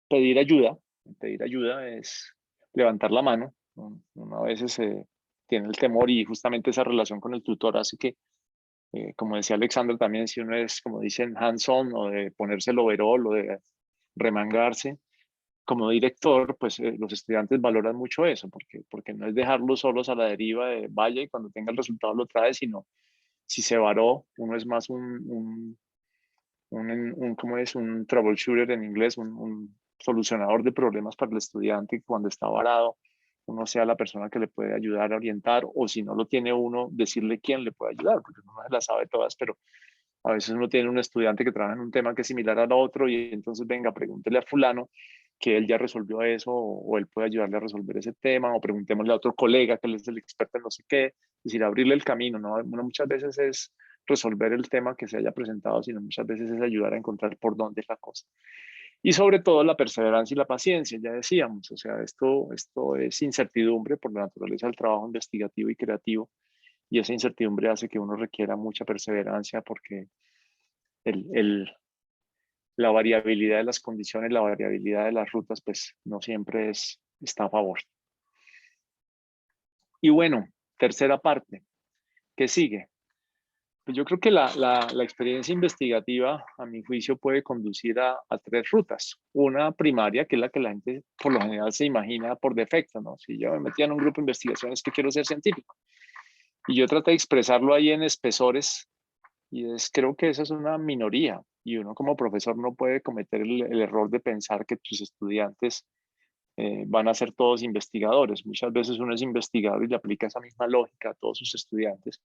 [SPEAKER 2] pedir ayuda. Pedir ayuda es levantar la mano. Uno a veces tiene el temor, y justamente esa relación con el tutor hace que, como decía Alexandra también, si uno es, como dicen, hands-on, o de ponerse el overall o de remangarse, como director, pues los estudiantes valoran mucho eso, porque no es dejarlos solos a la deriva de vaya y cuando tenga el resultado lo trae, sino si se varó, uno es más ¿cómo es? Un troubleshooter en inglés, un solucionador de problemas para el estudiante, y cuando está varado, uno sea la persona que le puede ayudar a orientar, o si no lo tiene uno, decirle quién le puede ayudar, porque uno no se las sabe todas, pero a veces uno tiene un estudiante que trabaja en un tema que es similar al otro, y entonces venga, pregúntele a fulano que él ya resolvió eso, o él puede ayudarle a resolver ese tema, o preguntémosle a otro colega que él es el experto en no sé qué, es decir, abrirle el camino, ¿no? Uno muchas veces es resolver el tema que se haya presentado, sino muchas veces es ayudar a encontrar por dónde es la cosa. Y sobre todo la perseverancia y la paciencia, ya decíamos, o sea, esto es incertidumbre por la naturaleza del trabajo investigativo y creativo, y esa incertidumbre hace que uno requiera mucha perseverancia porque la variabilidad de las condiciones, la variabilidad de las rutas, pues no siempre está a favor. Y bueno, tercera parte, ¿qué sigue? Pues yo creo que la experiencia investigativa, a mi juicio, puede conducir a tres rutas. Una primaria, que es la que la gente por lo general se imagina por defecto, ¿no? Si yo me metía en un grupo de investigación es que quiero ser científico. Y yo traté de expresarlo ahí en espesores y creo que esa es una minoría. Y uno como profesor no puede cometer el error de pensar que tus estudiantes van a ser todos investigadores. Muchas veces uno es investigador y le aplica esa misma lógica a todos sus estudiantes.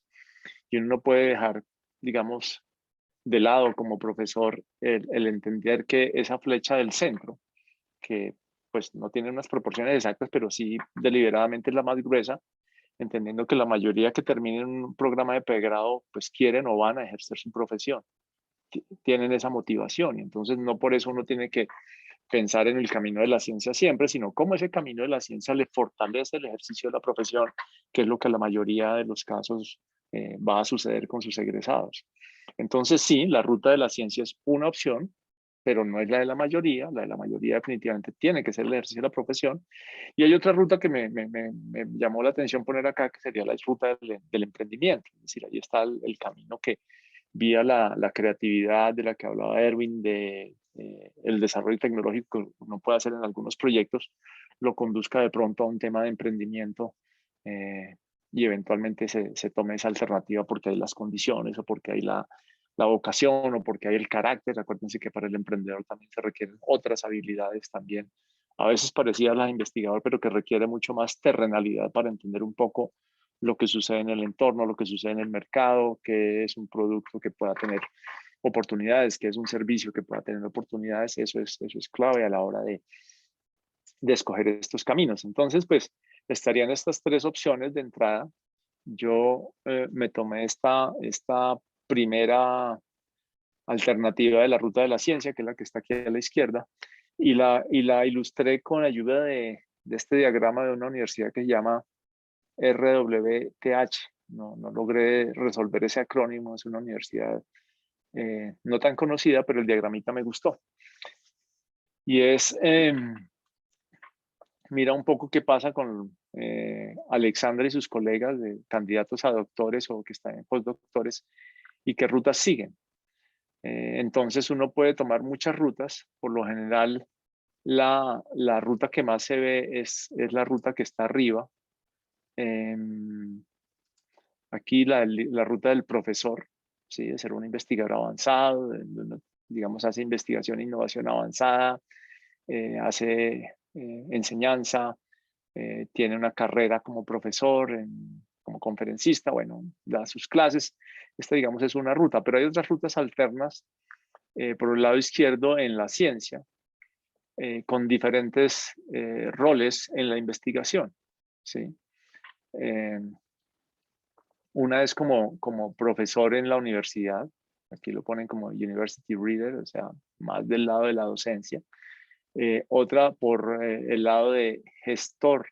[SPEAKER 2] Y uno no puede dejar, digamos, de lado como profesor el entender que esa flecha del centro, que pues no tiene unas proporciones exactas, pero sí deliberadamente es la más gruesa, entendiendo que la mayoría que terminen un programa de pregrado pues quieren o van a ejercer su profesión, tienen esa motivación y entonces no por eso uno tiene que pensar en el camino de la ciencia siempre, sino cómo ese camino de la ciencia le fortalece el ejercicio de la profesión, que es lo que la mayoría de los casos va a suceder con sus egresados. Entonces sí, la ruta de la ciencia es una opción, pero no es la de la mayoría. La de la mayoría definitivamente tiene que ser el ejercicio de la profesión. Y hay otra ruta que me llamó la atención poner acá, que sería la ruta del emprendimiento. Es decir, ahí está el camino que vía la creatividad de la que hablaba Erwin, de el desarrollo tecnológico que uno puede hacer en algunos proyectos, lo conduzca de pronto a un tema de emprendimiento y eventualmente se tome esa alternativa porque hay las condiciones o porque hay la vocación o porque hay el carácter. Acuérdense que para el emprendedor también se requieren otras habilidades también, a veces parecidas a las de investigador, pero que requiere mucho más terrenalidad para entender un poco lo que sucede en el entorno, lo que sucede en el mercado, qué es un producto que pueda tener oportunidades, qué es un servicio que pueda tener oportunidades. Eso es clave a la hora de escoger estos caminos. Entonces, pues estarían estas tres opciones de entrada. Yo me tomé esta primera alternativa de la ruta de la ciencia, que es la que está aquí a la izquierda, y la ilustré con ayuda de este diagrama de una universidad que se llama RWTH. No logré resolver ese acrónimo, es una universidad no tan conocida, pero el diagramita me gustó. Y mira un poco qué pasa con Alexandra y sus colegas de candidatos a doctores o que están en postdoctores y qué rutas siguen. Entonces uno puede tomar muchas rutas. Por lo general, la ruta que más se ve es la ruta que está arriba. Aquí la ruta del profesor, ¿sí? De ser un investigador avanzado, digamos, hace investigación e innovación avanzada, hace enseñanza, tiene una carrera como profesor, como conferencista, bueno, da sus clases. Esta, digamos, es una ruta, pero hay otras rutas alternas por el lado izquierdo en la ciencia, con diferentes roles en la investigación, ¿sí? Una es como profesor en la universidad, aquí lo ponen como University Reader, o sea, más del lado de la docencia. Otra por el lado de gestor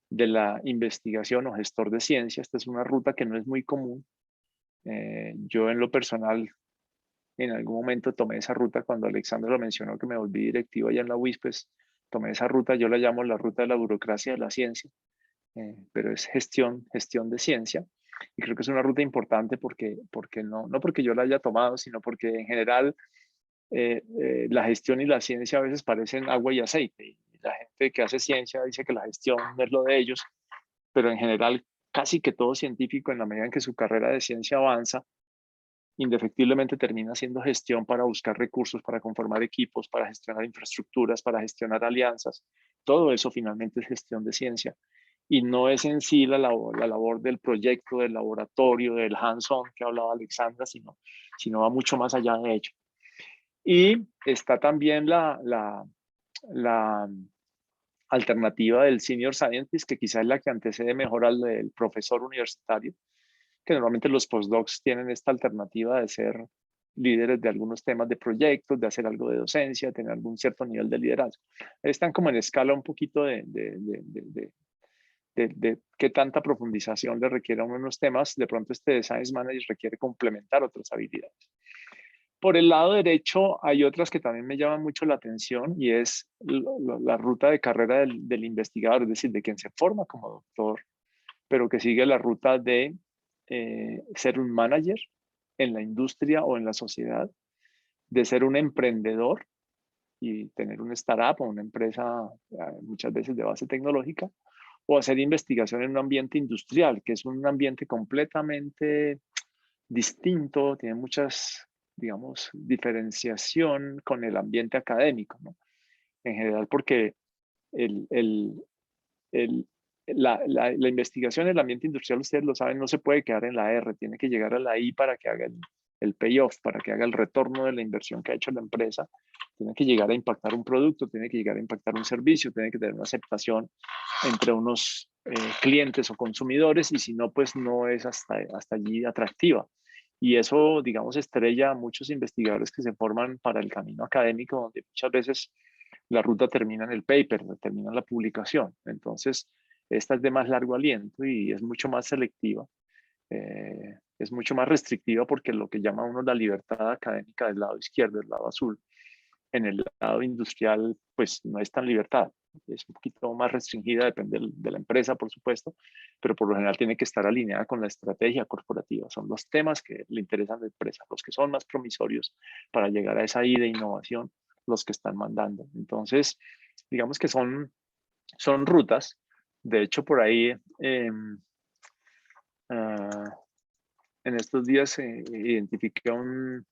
[SPEAKER 2] de la investigación o gestor de ciencia. Esta es una ruta que no es muy común. Yo en lo personal, en algún momento tomé esa ruta cuando Alexandra lo mencionó que me volví directivo allá en la UIS, pues tomé esa ruta, yo la llamo la ruta de la burocracia de la ciencia, pero es gestión de ciencia. Y creo que es una ruta importante porque no porque yo la haya tomado, sino porque en general la gestión y la ciencia a veces parecen agua y aceite. Y la gente que hace ciencia dice que la gestión no es lo de ellos, pero en general casi que todo científico en la medida en que su carrera de ciencia avanza, indefectiblemente termina haciendo gestión para buscar recursos, para conformar equipos, para gestionar infraestructuras, para gestionar alianzas. Todo eso finalmente es gestión de ciencia. Y no es en sí la labor del proyecto, del laboratorio, del hands-on que hablaba Alexandra, sino va mucho más allá de ello. Y está también la alternativa del senior scientist, que quizás es la que antecede mejor al del profesor universitario, que normalmente los postdocs tienen esta alternativa de ser líderes de algunos temas de proyectos, de hacer algo de docencia, de tener algún cierto nivel de liderazgo. Están como en escala un poquito de de qué tanta profundización le requiere a uno en los temas. De pronto este de Science Manager requiere complementar otras habilidades. Por el lado derecho hay otras que también me llaman mucho la atención y es la ruta de carrera del investigador, es decir, de quien se forma como doctor, pero que sigue la ruta de ser un manager en la industria o en la sociedad, de ser un emprendedor y tener un startup o una empresa muchas veces de base tecnológica, o hacer investigación en un ambiente industrial, que es un ambiente completamente distinto, tiene muchas, digamos, diferenciación con el ambiente académico, ¿no? En general porque el, el, el, la investigación en el ambiente industrial, ustedes lo saben, no se puede quedar en la R, tiene que llegar a la I para que haga el payoff, para que haga el retorno de la inversión que ha hecho la empresa. Tiene que llegar a impactar un producto, tiene que llegar a impactar un servicio, tiene que tener una aceptación entre unos clientes o consumidores, y si no, pues no es hasta allí atractiva. Y eso, digamos, estrella a muchos investigadores que se forman para el camino académico, donde muchas veces la ruta termina en el paper, termina en la publicación. Entonces, esta es de más largo aliento y es mucho más selectiva. Es mucho más restrictiva porque lo que llama uno la libertad académica del lado izquierdo, del lado azul, en el lado industrial, pues no es tan libertad. Es un poquito más restringida, depende de la empresa, por supuesto, pero por lo general tiene que estar alineada con la estrategia corporativa. Son los temas que le interesan a la empresa, los que son más promisorios para llegar a esa I de innovación, los que están mandando. Entonces, digamos que son rutas. De hecho, por ahí, en estos días identifiqué un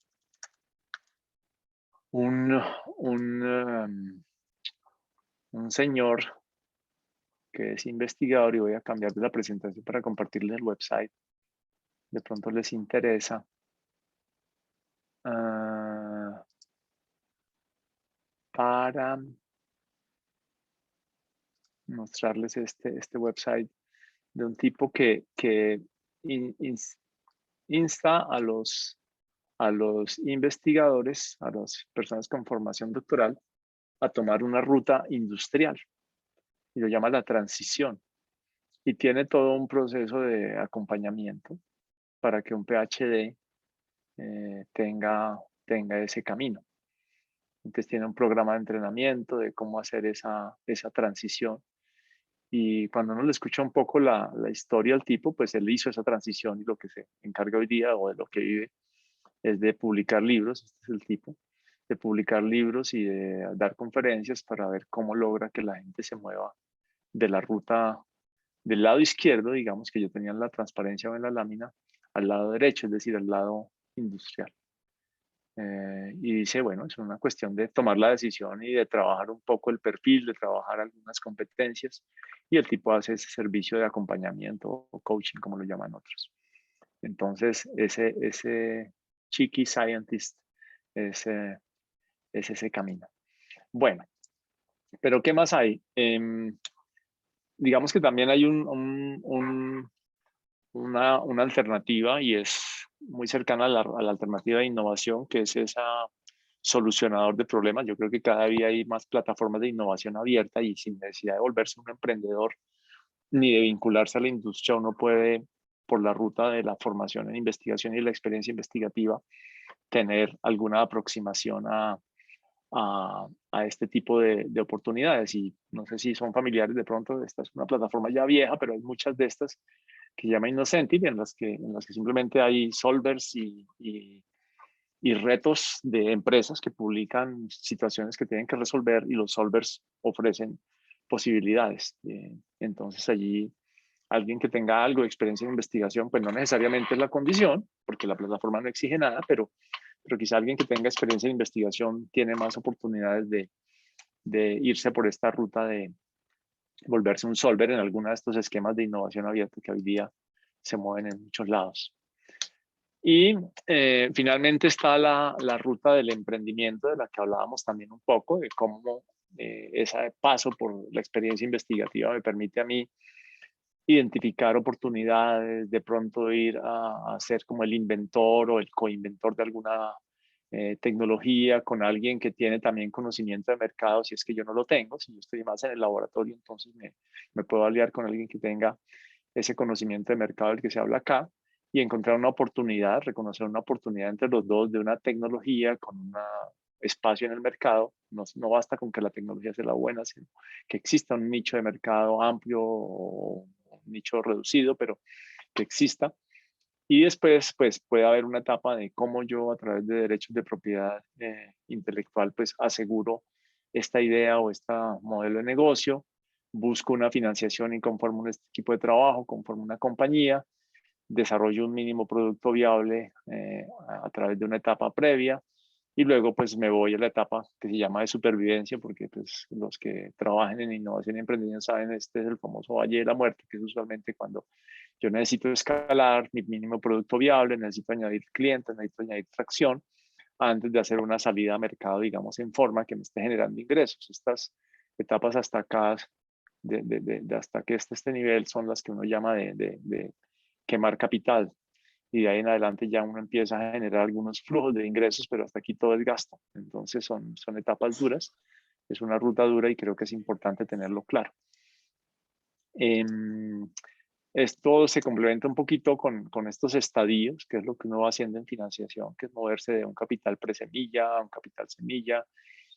[SPEAKER 2] señor que es investigador, y voy a cambiar de la presentación para compartirles el website. De pronto les interesa. Para mostrarles este website de un tipo que insta a los investigadores, a las personas con formación doctoral, a tomar una ruta industrial, y lo llama la transición, y tiene todo un proceso de acompañamiento para que un PhD tenga ese camino. Entonces tiene un programa de entrenamiento de cómo hacer esa transición. Y cuando uno le escucha un poco la historia al tipo, pues él hizo esa transición, y lo que se encarga hoy día, o de lo que vive, es de publicar libros. Este es el tipo, de publicar libros y de dar conferencias para ver cómo logra que la gente se mueva de la ruta del lado izquierdo, digamos, que yo tenía en la transparencia o en la lámina, al lado derecho, es decir, al lado industrial. Y dice, bueno, es una cuestión de tomar la decisión y de trabajar un poco el perfil, de trabajar algunas competencias, y el tipo hace ese servicio de acompañamiento o coaching, como lo llaman otros. Entonces, ese cheeky scientist es ese camino. Bueno, pero ¿qué más hay? Digamos que también hay una alternativa, y es muy cercana a la alternativa de innovación, que es esa solucionador de problemas. Yo creo que cada día hay más plataformas de innovación abierta, y sin necesidad de volverse un emprendedor ni de vincularse a la industria, uno puede, por la ruta de la formación en investigación y la experiencia investigativa, tener alguna aproximación a este tipo de oportunidades. Y no sé si son familiares de pronto. Esta es una plataforma ya vieja, pero hay muchas de estas que se llama Innocentive, en las que simplemente hay solvers y retos de empresas que publican situaciones que tienen que resolver, y los solvers ofrecen posibilidades. Entonces allí alguien que tenga algo de experiencia en investigación, pues no necesariamente es la condición, porque la plataforma no exige nada, pero quizá alguien que tenga experiencia en investigación tiene más oportunidades de irse por esta ruta de volverse un solver en alguno de estos esquemas de innovación abierta que hoy día se mueven en muchos lados. Y finalmente está la ruta del emprendimiento, de la que hablábamos también un poco, de cómo ese paso por la experiencia investigativa me permite a mí identificar oportunidades, de pronto ir a ser como el inventor o el coinventor de alguna tecnología con alguien que tiene también conocimiento de mercado, si es que yo no lo tengo, si yo estoy más en el laboratorio, entonces me puedo aliar con alguien que tenga ese conocimiento de mercado del que se habla acá y encontrar una oportunidad, reconocer una oportunidad entre los dos de una tecnología con un espacio en el mercado. No basta con que la tecnología sea la buena, sino que exista un nicho de mercado amplio o un nicho reducido, pero que exista. Y después, pues, puede haber una etapa de cómo yo, a través de derechos de propiedad intelectual, pues, aseguro esta idea o este modelo de negocio, busco una financiación y conformo un equipo de trabajo, conformo una compañía, desarrollo un mínimo producto viable a través de una etapa previa y luego pues me voy a la etapa que se llama de supervivencia porque pues los que trabajan en innovación y emprendimiento saben, este es el famoso valle de la muerte, que es usualmente cuando yo necesito escalar mi mínimo producto viable, necesito añadir clientes, necesito añadir tracción antes de hacer una salida a mercado, digamos, en forma que me esté generando ingresos. Estas etapas hasta acá, de hasta que este nivel, son las que uno llama de quemar capital. Y de ahí en adelante ya uno empieza a generar algunos flujos de ingresos, pero hasta aquí todo es gasto. Entonces son etapas duras, es una ruta dura y creo que es importante tenerlo claro. Esto se complementa un poquito con estos estadios, que es lo que uno va haciendo en financiación, que es moverse de un capital presemilla a un capital semilla,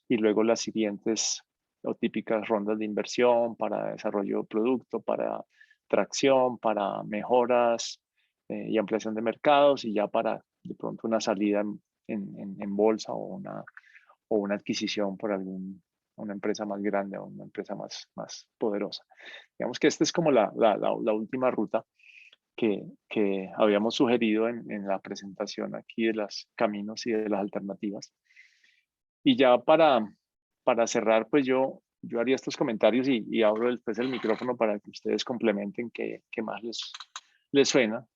[SPEAKER 2] y luego las siguientes o típicas rondas de inversión para desarrollo de producto, para tracción, para mejoras y ampliación de mercados, y ya para de pronto una salida en bolsa o una adquisición por una empresa más grande o una empresa más poderosa. Digamos que esta es como la última ruta que habíamos sugerido en la presentación aquí de los caminos y de las alternativas. Y ya para cerrar, pues yo haría estos comentarios y abro después el micrófono para que ustedes complementen qué más les suena.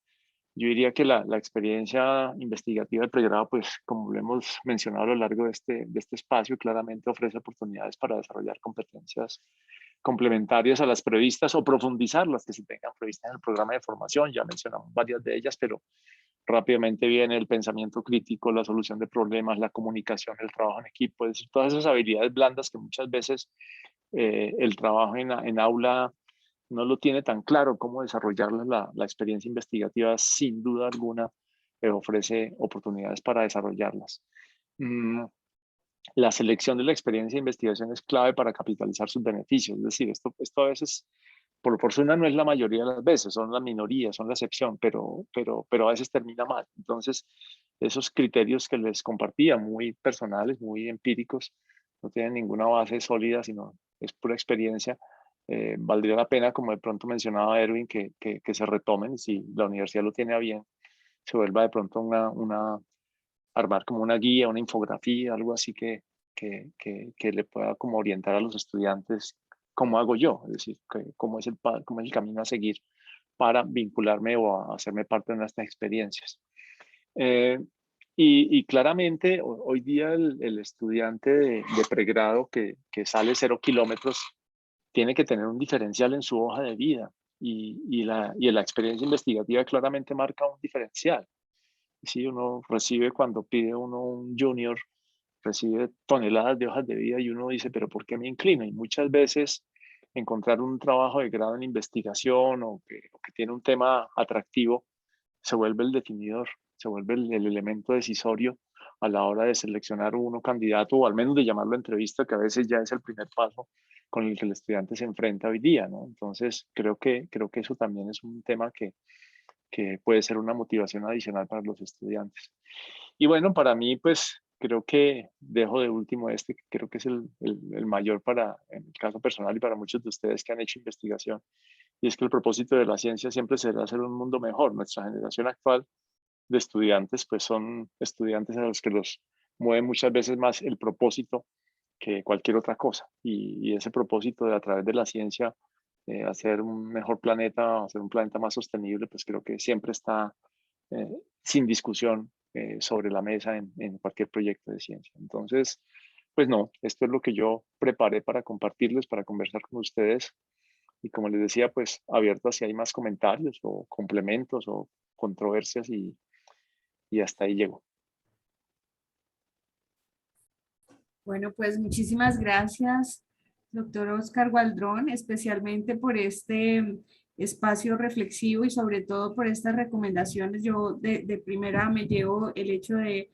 [SPEAKER 2] Yo diría que la experiencia investigativa de pregrado, pues como lo hemos mencionado a lo largo de este espacio, claramente ofrece oportunidades para desarrollar competencias complementarias a las previstas o profundizar las que se tengan previstas en el programa de formación. Ya mencionamos varias de ellas, pero rápidamente viene el pensamiento crítico, la solución de problemas, la comunicación, el trabajo en equipo, es decir, todas esas habilidades blandas que muchas veces el trabajo en aula no lo tiene tan claro cómo desarrollarlas. La experiencia investigativa sin duda alguna ofrece oportunidades para desarrollarlas. La selección de la experiencia de investigación es clave para capitalizar sus beneficios. Es decir, esto a veces, por fortuna, no es la mayoría de las veces, son la minoría, son la excepción, pero a veces termina mal. Entonces, esos criterios que les compartía, muy personales, muy empíricos, no tienen ninguna base sólida, sino es pura experiencia. Valdría la pena, como de pronto mencionaba Erwin, que se retomen, si la universidad lo tiene a bien, se vuelva de pronto armar como una guía, una infografía, algo así que le pueda como orientar a los estudiantes cómo hago yo, es decir, cómo es el camino a seguir para vincularme o a hacerme parte de nuestras experiencias. Y claramente hoy día el estudiante de pregrado que sale 0 kilómetros tiene que tener un diferencial en su hoja de vida y la experiencia investigativa claramente marca un diferencial. Si uno recibe cuando pide uno un junior, recibe toneladas de hojas de vida y uno dice, pero ¿por qué me inclino? Y muchas veces encontrar un trabajo de grado en investigación o que tiene un tema atractivo se vuelve el definidor, se vuelve el elemento decisorio a la hora de seleccionar uno candidato o al menos de llamarlo a entrevista, que a veces ya es el primer paso con el que el estudiante se enfrenta hoy día, ¿no? Entonces, creo que eso también es un tema que puede ser una motivación adicional para los estudiantes. Y bueno, para mí, pues creo que dejo de último que creo que es el mayor en el caso personal y para muchos de ustedes que han hecho investigación, y es que el propósito de la ciencia siempre será hacer un mundo mejor. Nuestra generación actual de estudiantes, pues son estudiantes a los que los mueve muchas veces más el propósito que cualquier otra cosa. Y ese propósito de a través de la ciencia hacer un mejor planeta, hacer un planeta más sostenible, pues creo que siempre está sin discusión sobre la mesa en cualquier proyecto de ciencia. Entonces, pues no, esto es lo que yo preparé para compartirles, para conversar con ustedes. Y como les decía, pues abierto a si hay más comentarios o complementos o controversias y hasta ahí llego.
[SPEAKER 1] Bueno, pues muchísimas gracias, doctor Oscar Waldrón, especialmente por este espacio reflexivo y sobre todo por estas recomendaciones. Yo de primera me llevo el hecho de,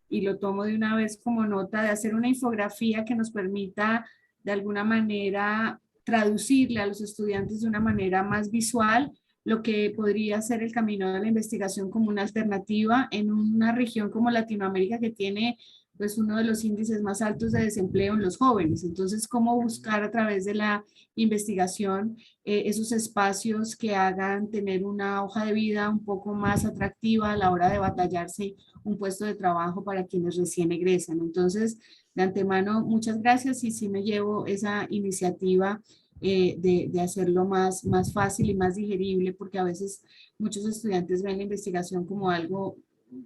[SPEAKER 1] y lo tomo de una vez como nota, de hacer una infografía que nos permita de alguna manera traducirle a los estudiantes de una manera más visual lo que podría ser el camino de la investigación como una alternativa en una región como Latinoamérica que tiene pues uno de los índices más altos de desempleo en los jóvenes. Entonces, cómo buscar a través de la investigación esos espacios que hagan tener una hoja de vida un poco más atractiva a la hora de batallarse un puesto de trabajo para quienes recién egresan. Entonces, de antemano, muchas gracias y sí me llevo esa iniciativa de hacerlo más fácil y más digerible, porque a veces muchos estudiantes ven la investigación como algo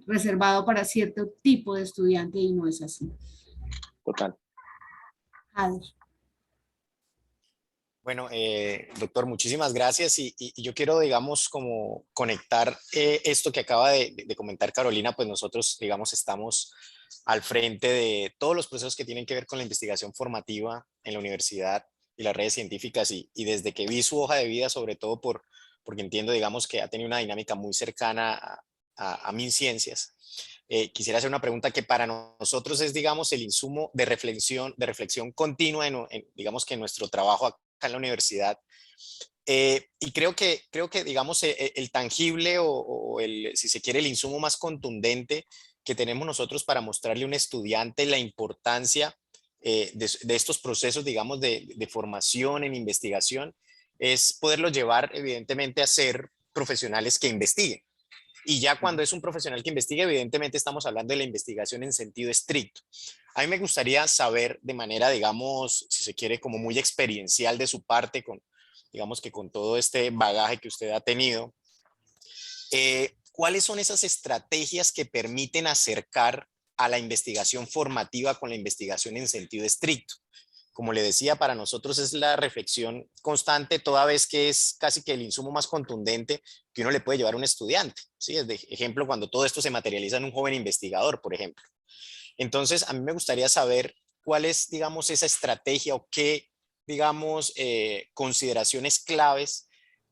[SPEAKER 1] reservado para cierto tipo de estudiante y no es así.
[SPEAKER 2] Total.
[SPEAKER 1] Ader.
[SPEAKER 3] Bueno, doctor, muchísimas gracias y yo quiero, digamos, como conectar esto que acaba de comentar Carolina, pues nosotros, digamos, estamos al frente de todos los procesos que tienen que ver con la investigación formativa en la universidad y las redes científicas y desde que vi su hoja de vida, sobre todo porque entiendo, digamos, que ha tenido una dinámica muy cercana a MinCiencias. Quisiera hacer una pregunta que para nosotros es, digamos, el insumo de reflexión continua digamos, que en nuestro trabajo acá en la universidad. Y creo que digamos, el tangible o si se quiere, el insumo más contundente que tenemos nosotros para mostrarle a un estudiante la importancia de estos procesos, digamos, de formación en investigación, es poderlo llevar, evidentemente, a ser profesionales que investiguen. Y ya cuando es un profesional que investiga, evidentemente estamos hablando de la investigación en sentido estricto. A mí me gustaría saber de manera, digamos, si se quiere, como muy experiencial de su parte, digamos que con todo este bagaje que usted ha tenido, ¿cuáles son esas estrategias que permiten acercar a la investigación formativa con la investigación en sentido estricto? Como le decía, para nosotros es la reflexión constante, toda vez que es casi que el insumo más contundente que uno le puede llevar a un estudiante. ¿Sí? Es de ejemplo, cuando todo esto se materializa en un joven investigador, por ejemplo. Entonces, a mí me gustaría saber cuál es, digamos, esa estrategia o qué, digamos, consideraciones claves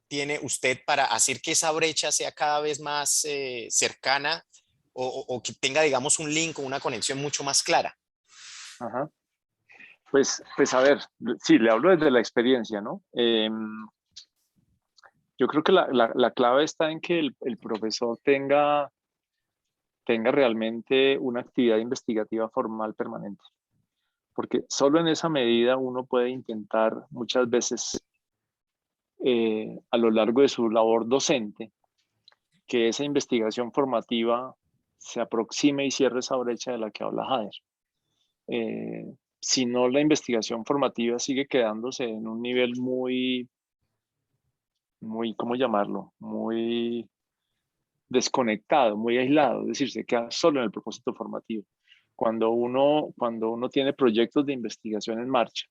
[SPEAKER 3] tiene usted para hacer que esa brecha sea cada vez más cercana o que tenga, digamos, un link o una conexión mucho más clara.
[SPEAKER 2] Ajá. Pues a ver, sí, le hablo desde la experiencia, ¿no? Yo creo que la clave está en que el profesor tenga realmente una actividad investigativa formal permanente, porque solo en esa medida uno puede intentar muchas veces a lo largo de su labor docente que esa investigación formativa se aproxime y cierre esa brecha de la que habla Jader. Si no, la investigación formativa sigue quedándose en un nivel muy, ¿cómo llamarlo? Muy desconectado, muy aislado, es decir, se queda solo en el propósito formativo. Cuando uno tiene proyectos de investigación en marcha,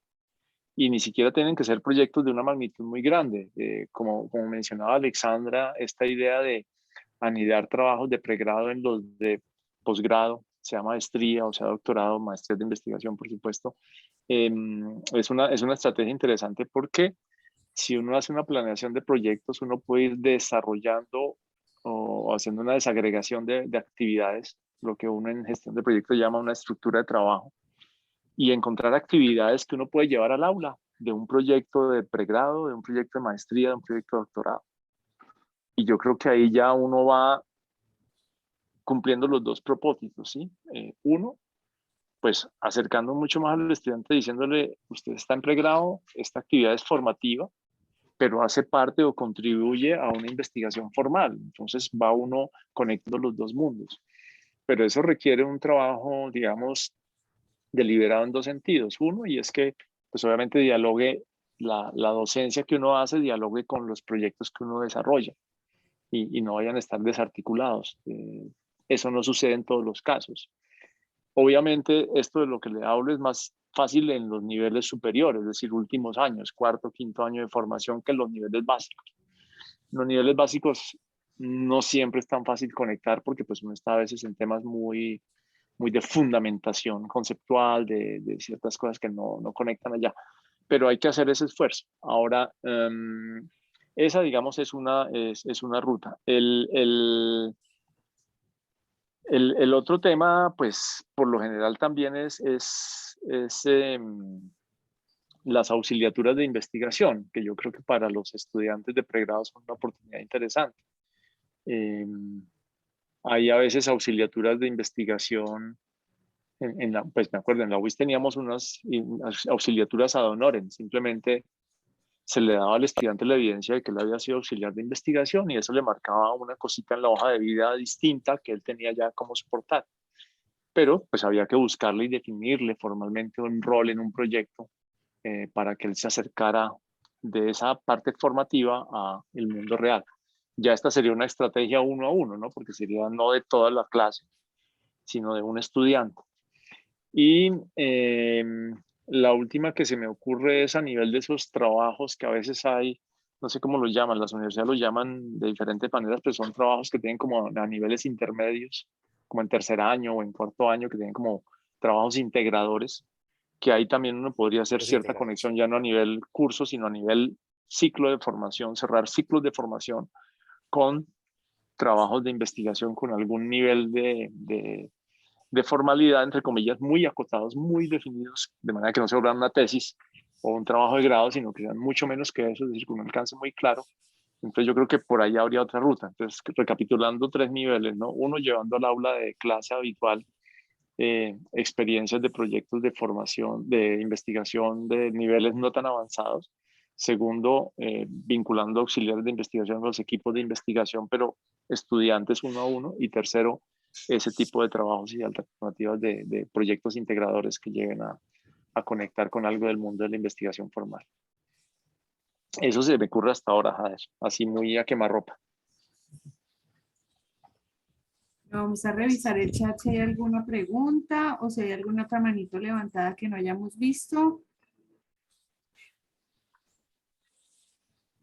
[SPEAKER 2] y ni siquiera tienen que ser proyectos de una magnitud muy grande, como mencionaba Alexandra, esta idea de anidar trabajos de pregrado en los de posgrado, sea maestría o sea doctorado, maestría de investigación, por supuesto, es una estrategia interesante porque si uno hace una planeación de proyectos, uno puede ir desarrollando o haciendo una desagregación de actividades, lo que uno en gestión de proyectos llama una estructura de trabajo, y encontrar actividades que uno puede llevar al aula de un proyecto de pregrado, de un proyecto de maestría, de un proyecto de doctorado. Y yo creo que ahí ya uno va cumpliendo los dos propósitos, ¿sí? Uno, pues acercando mucho más al estudiante diciéndole, usted está en pregrado, esta actividad es formativa, pero hace parte o contribuye a una investigación formal. Entonces va uno conectando los dos mundos. Pero eso requiere un trabajo, digamos, deliberado en dos sentidos. Uno, y es que, pues obviamente dialogue, la docencia que uno hace, dialogue con los proyectos que uno desarrolla y no vayan a estar desarticulados. Eso no sucede en todos los casos. Obviamente, esto de lo que le hablo es más fácil en los niveles superiores, es decir, últimos años, cuarto, quinto año de formación, que en los niveles básicos. Los niveles básicos no siempre es tan fácil conectar porque pues uno está a veces en temas muy, muy de fundamentación conceptual, de ciertas cosas que no conectan allá. Pero hay que hacer ese esfuerzo. Ahora, esa, digamos, es una ruta. El otro tema, pues, por lo general también es las auxiliaturas de investigación, que yo creo que para los estudiantes de pregrado son una oportunidad interesante. Hay a veces auxiliaturas de investigación. Pues me acuerdo, en la UIS teníamos unas auxiliaturas ad honorem, simplemente se le daba al estudiante la evidencia de que él había sido auxiliar de investigación y eso le marcaba una cosita en la hoja de vida distinta que él tenía ya como soportar. Pero pues había que buscarle y definirle formalmente un rol en un proyecto para que él se acercara de esa parte formativa a el mundo real. Ya esta sería una estrategia 1 a 1, ¿no? Porque sería no de toda la clase, sino de un estudiante. Y la última que se me ocurre es a nivel de esos trabajos que a veces hay, no sé cómo los llaman, las universidades los llaman de diferentes maneras, pero son trabajos que tienen como a niveles intermedios, como en tercer año o en cuarto año, que tienen como trabajos integradores, que ahí también uno podría hacer
[SPEAKER 3] Los
[SPEAKER 2] cierta
[SPEAKER 3] integrales.
[SPEAKER 2] conexión ya no a nivel curso, sino a nivel ciclo de formación, cerrar ciclos de formación con trabajos de investigación con algún nivel de formalidad, entre comillas, muy acotados, muy definidos, de manera que no se vuelvan una tesis o un trabajo de grado, sino que sean mucho menos que eso, es decir, con un alcance muy claro. Entonces yo creo que por ahí habría otra ruta. Entonces, recapitulando 3 niveles, ¿no? Uno, llevando al aula de clase habitual experiencias de proyectos de formación, de investigación de niveles no tan avanzados. Segundo, vinculando auxiliares de investigación con los equipos de investigación, pero estudiantes 1 a 1. Y tercero, ese tipo de trabajos y alternativas de proyectos integradores que lleguen a conectar con algo del mundo de la investigación formal. Eso se me ocurre hasta ahora, Jader, así muy a quemarropa.
[SPEAKER 1] Vamos a revisar el chat si hay alguna pregunta o si hay alguna otra manito levantada que no hayamos visto.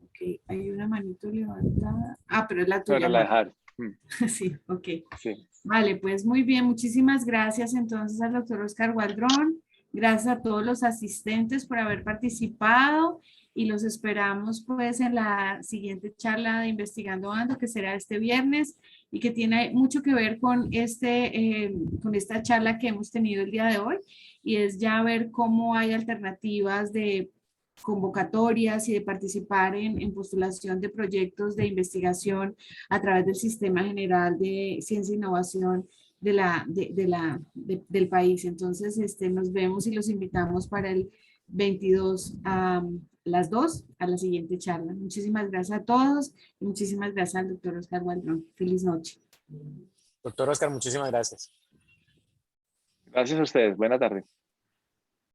[SPEAKER 1] Ok, hay una manito levantada. Ah, pero es la tuya.
[SPEAKER 2] Bueno, la
[SPEAKER 1] Marta.
[SPEAKER 2] dejar.
[SPEAKER 1] Sí, ok.
[SPEAKER 2] Sí.
[SPEAKER 1] Vale, pues muy bien. Muchísimas gracias entonces al doctor Oscar Waldron. Gracias a todos los asistentes por haber participado y los esperamos pues en la siguiente charla de Investigando Ando, que será este viernes y que tiene mucho que ver con, con esta charla que hemos tenido el día de hoy, y es ya ver cómo hay alternativas de convocatorias y de participar en postulación de proyectos de investigación a través del Sistema General de Ciencia e Innovación del país. Entonces, nos vemos y los invitamos para el 22 a las 2 a la siguiente charla. Muchísimas gracias a todos y muchísimas gracias al doctor Oscar Waldron. Feliz noche.
[SPEAKER 3] Doctor Oscar, muchísimas gracias.
[SPEAKER 2] Gracias a ustedes. Buena tarde.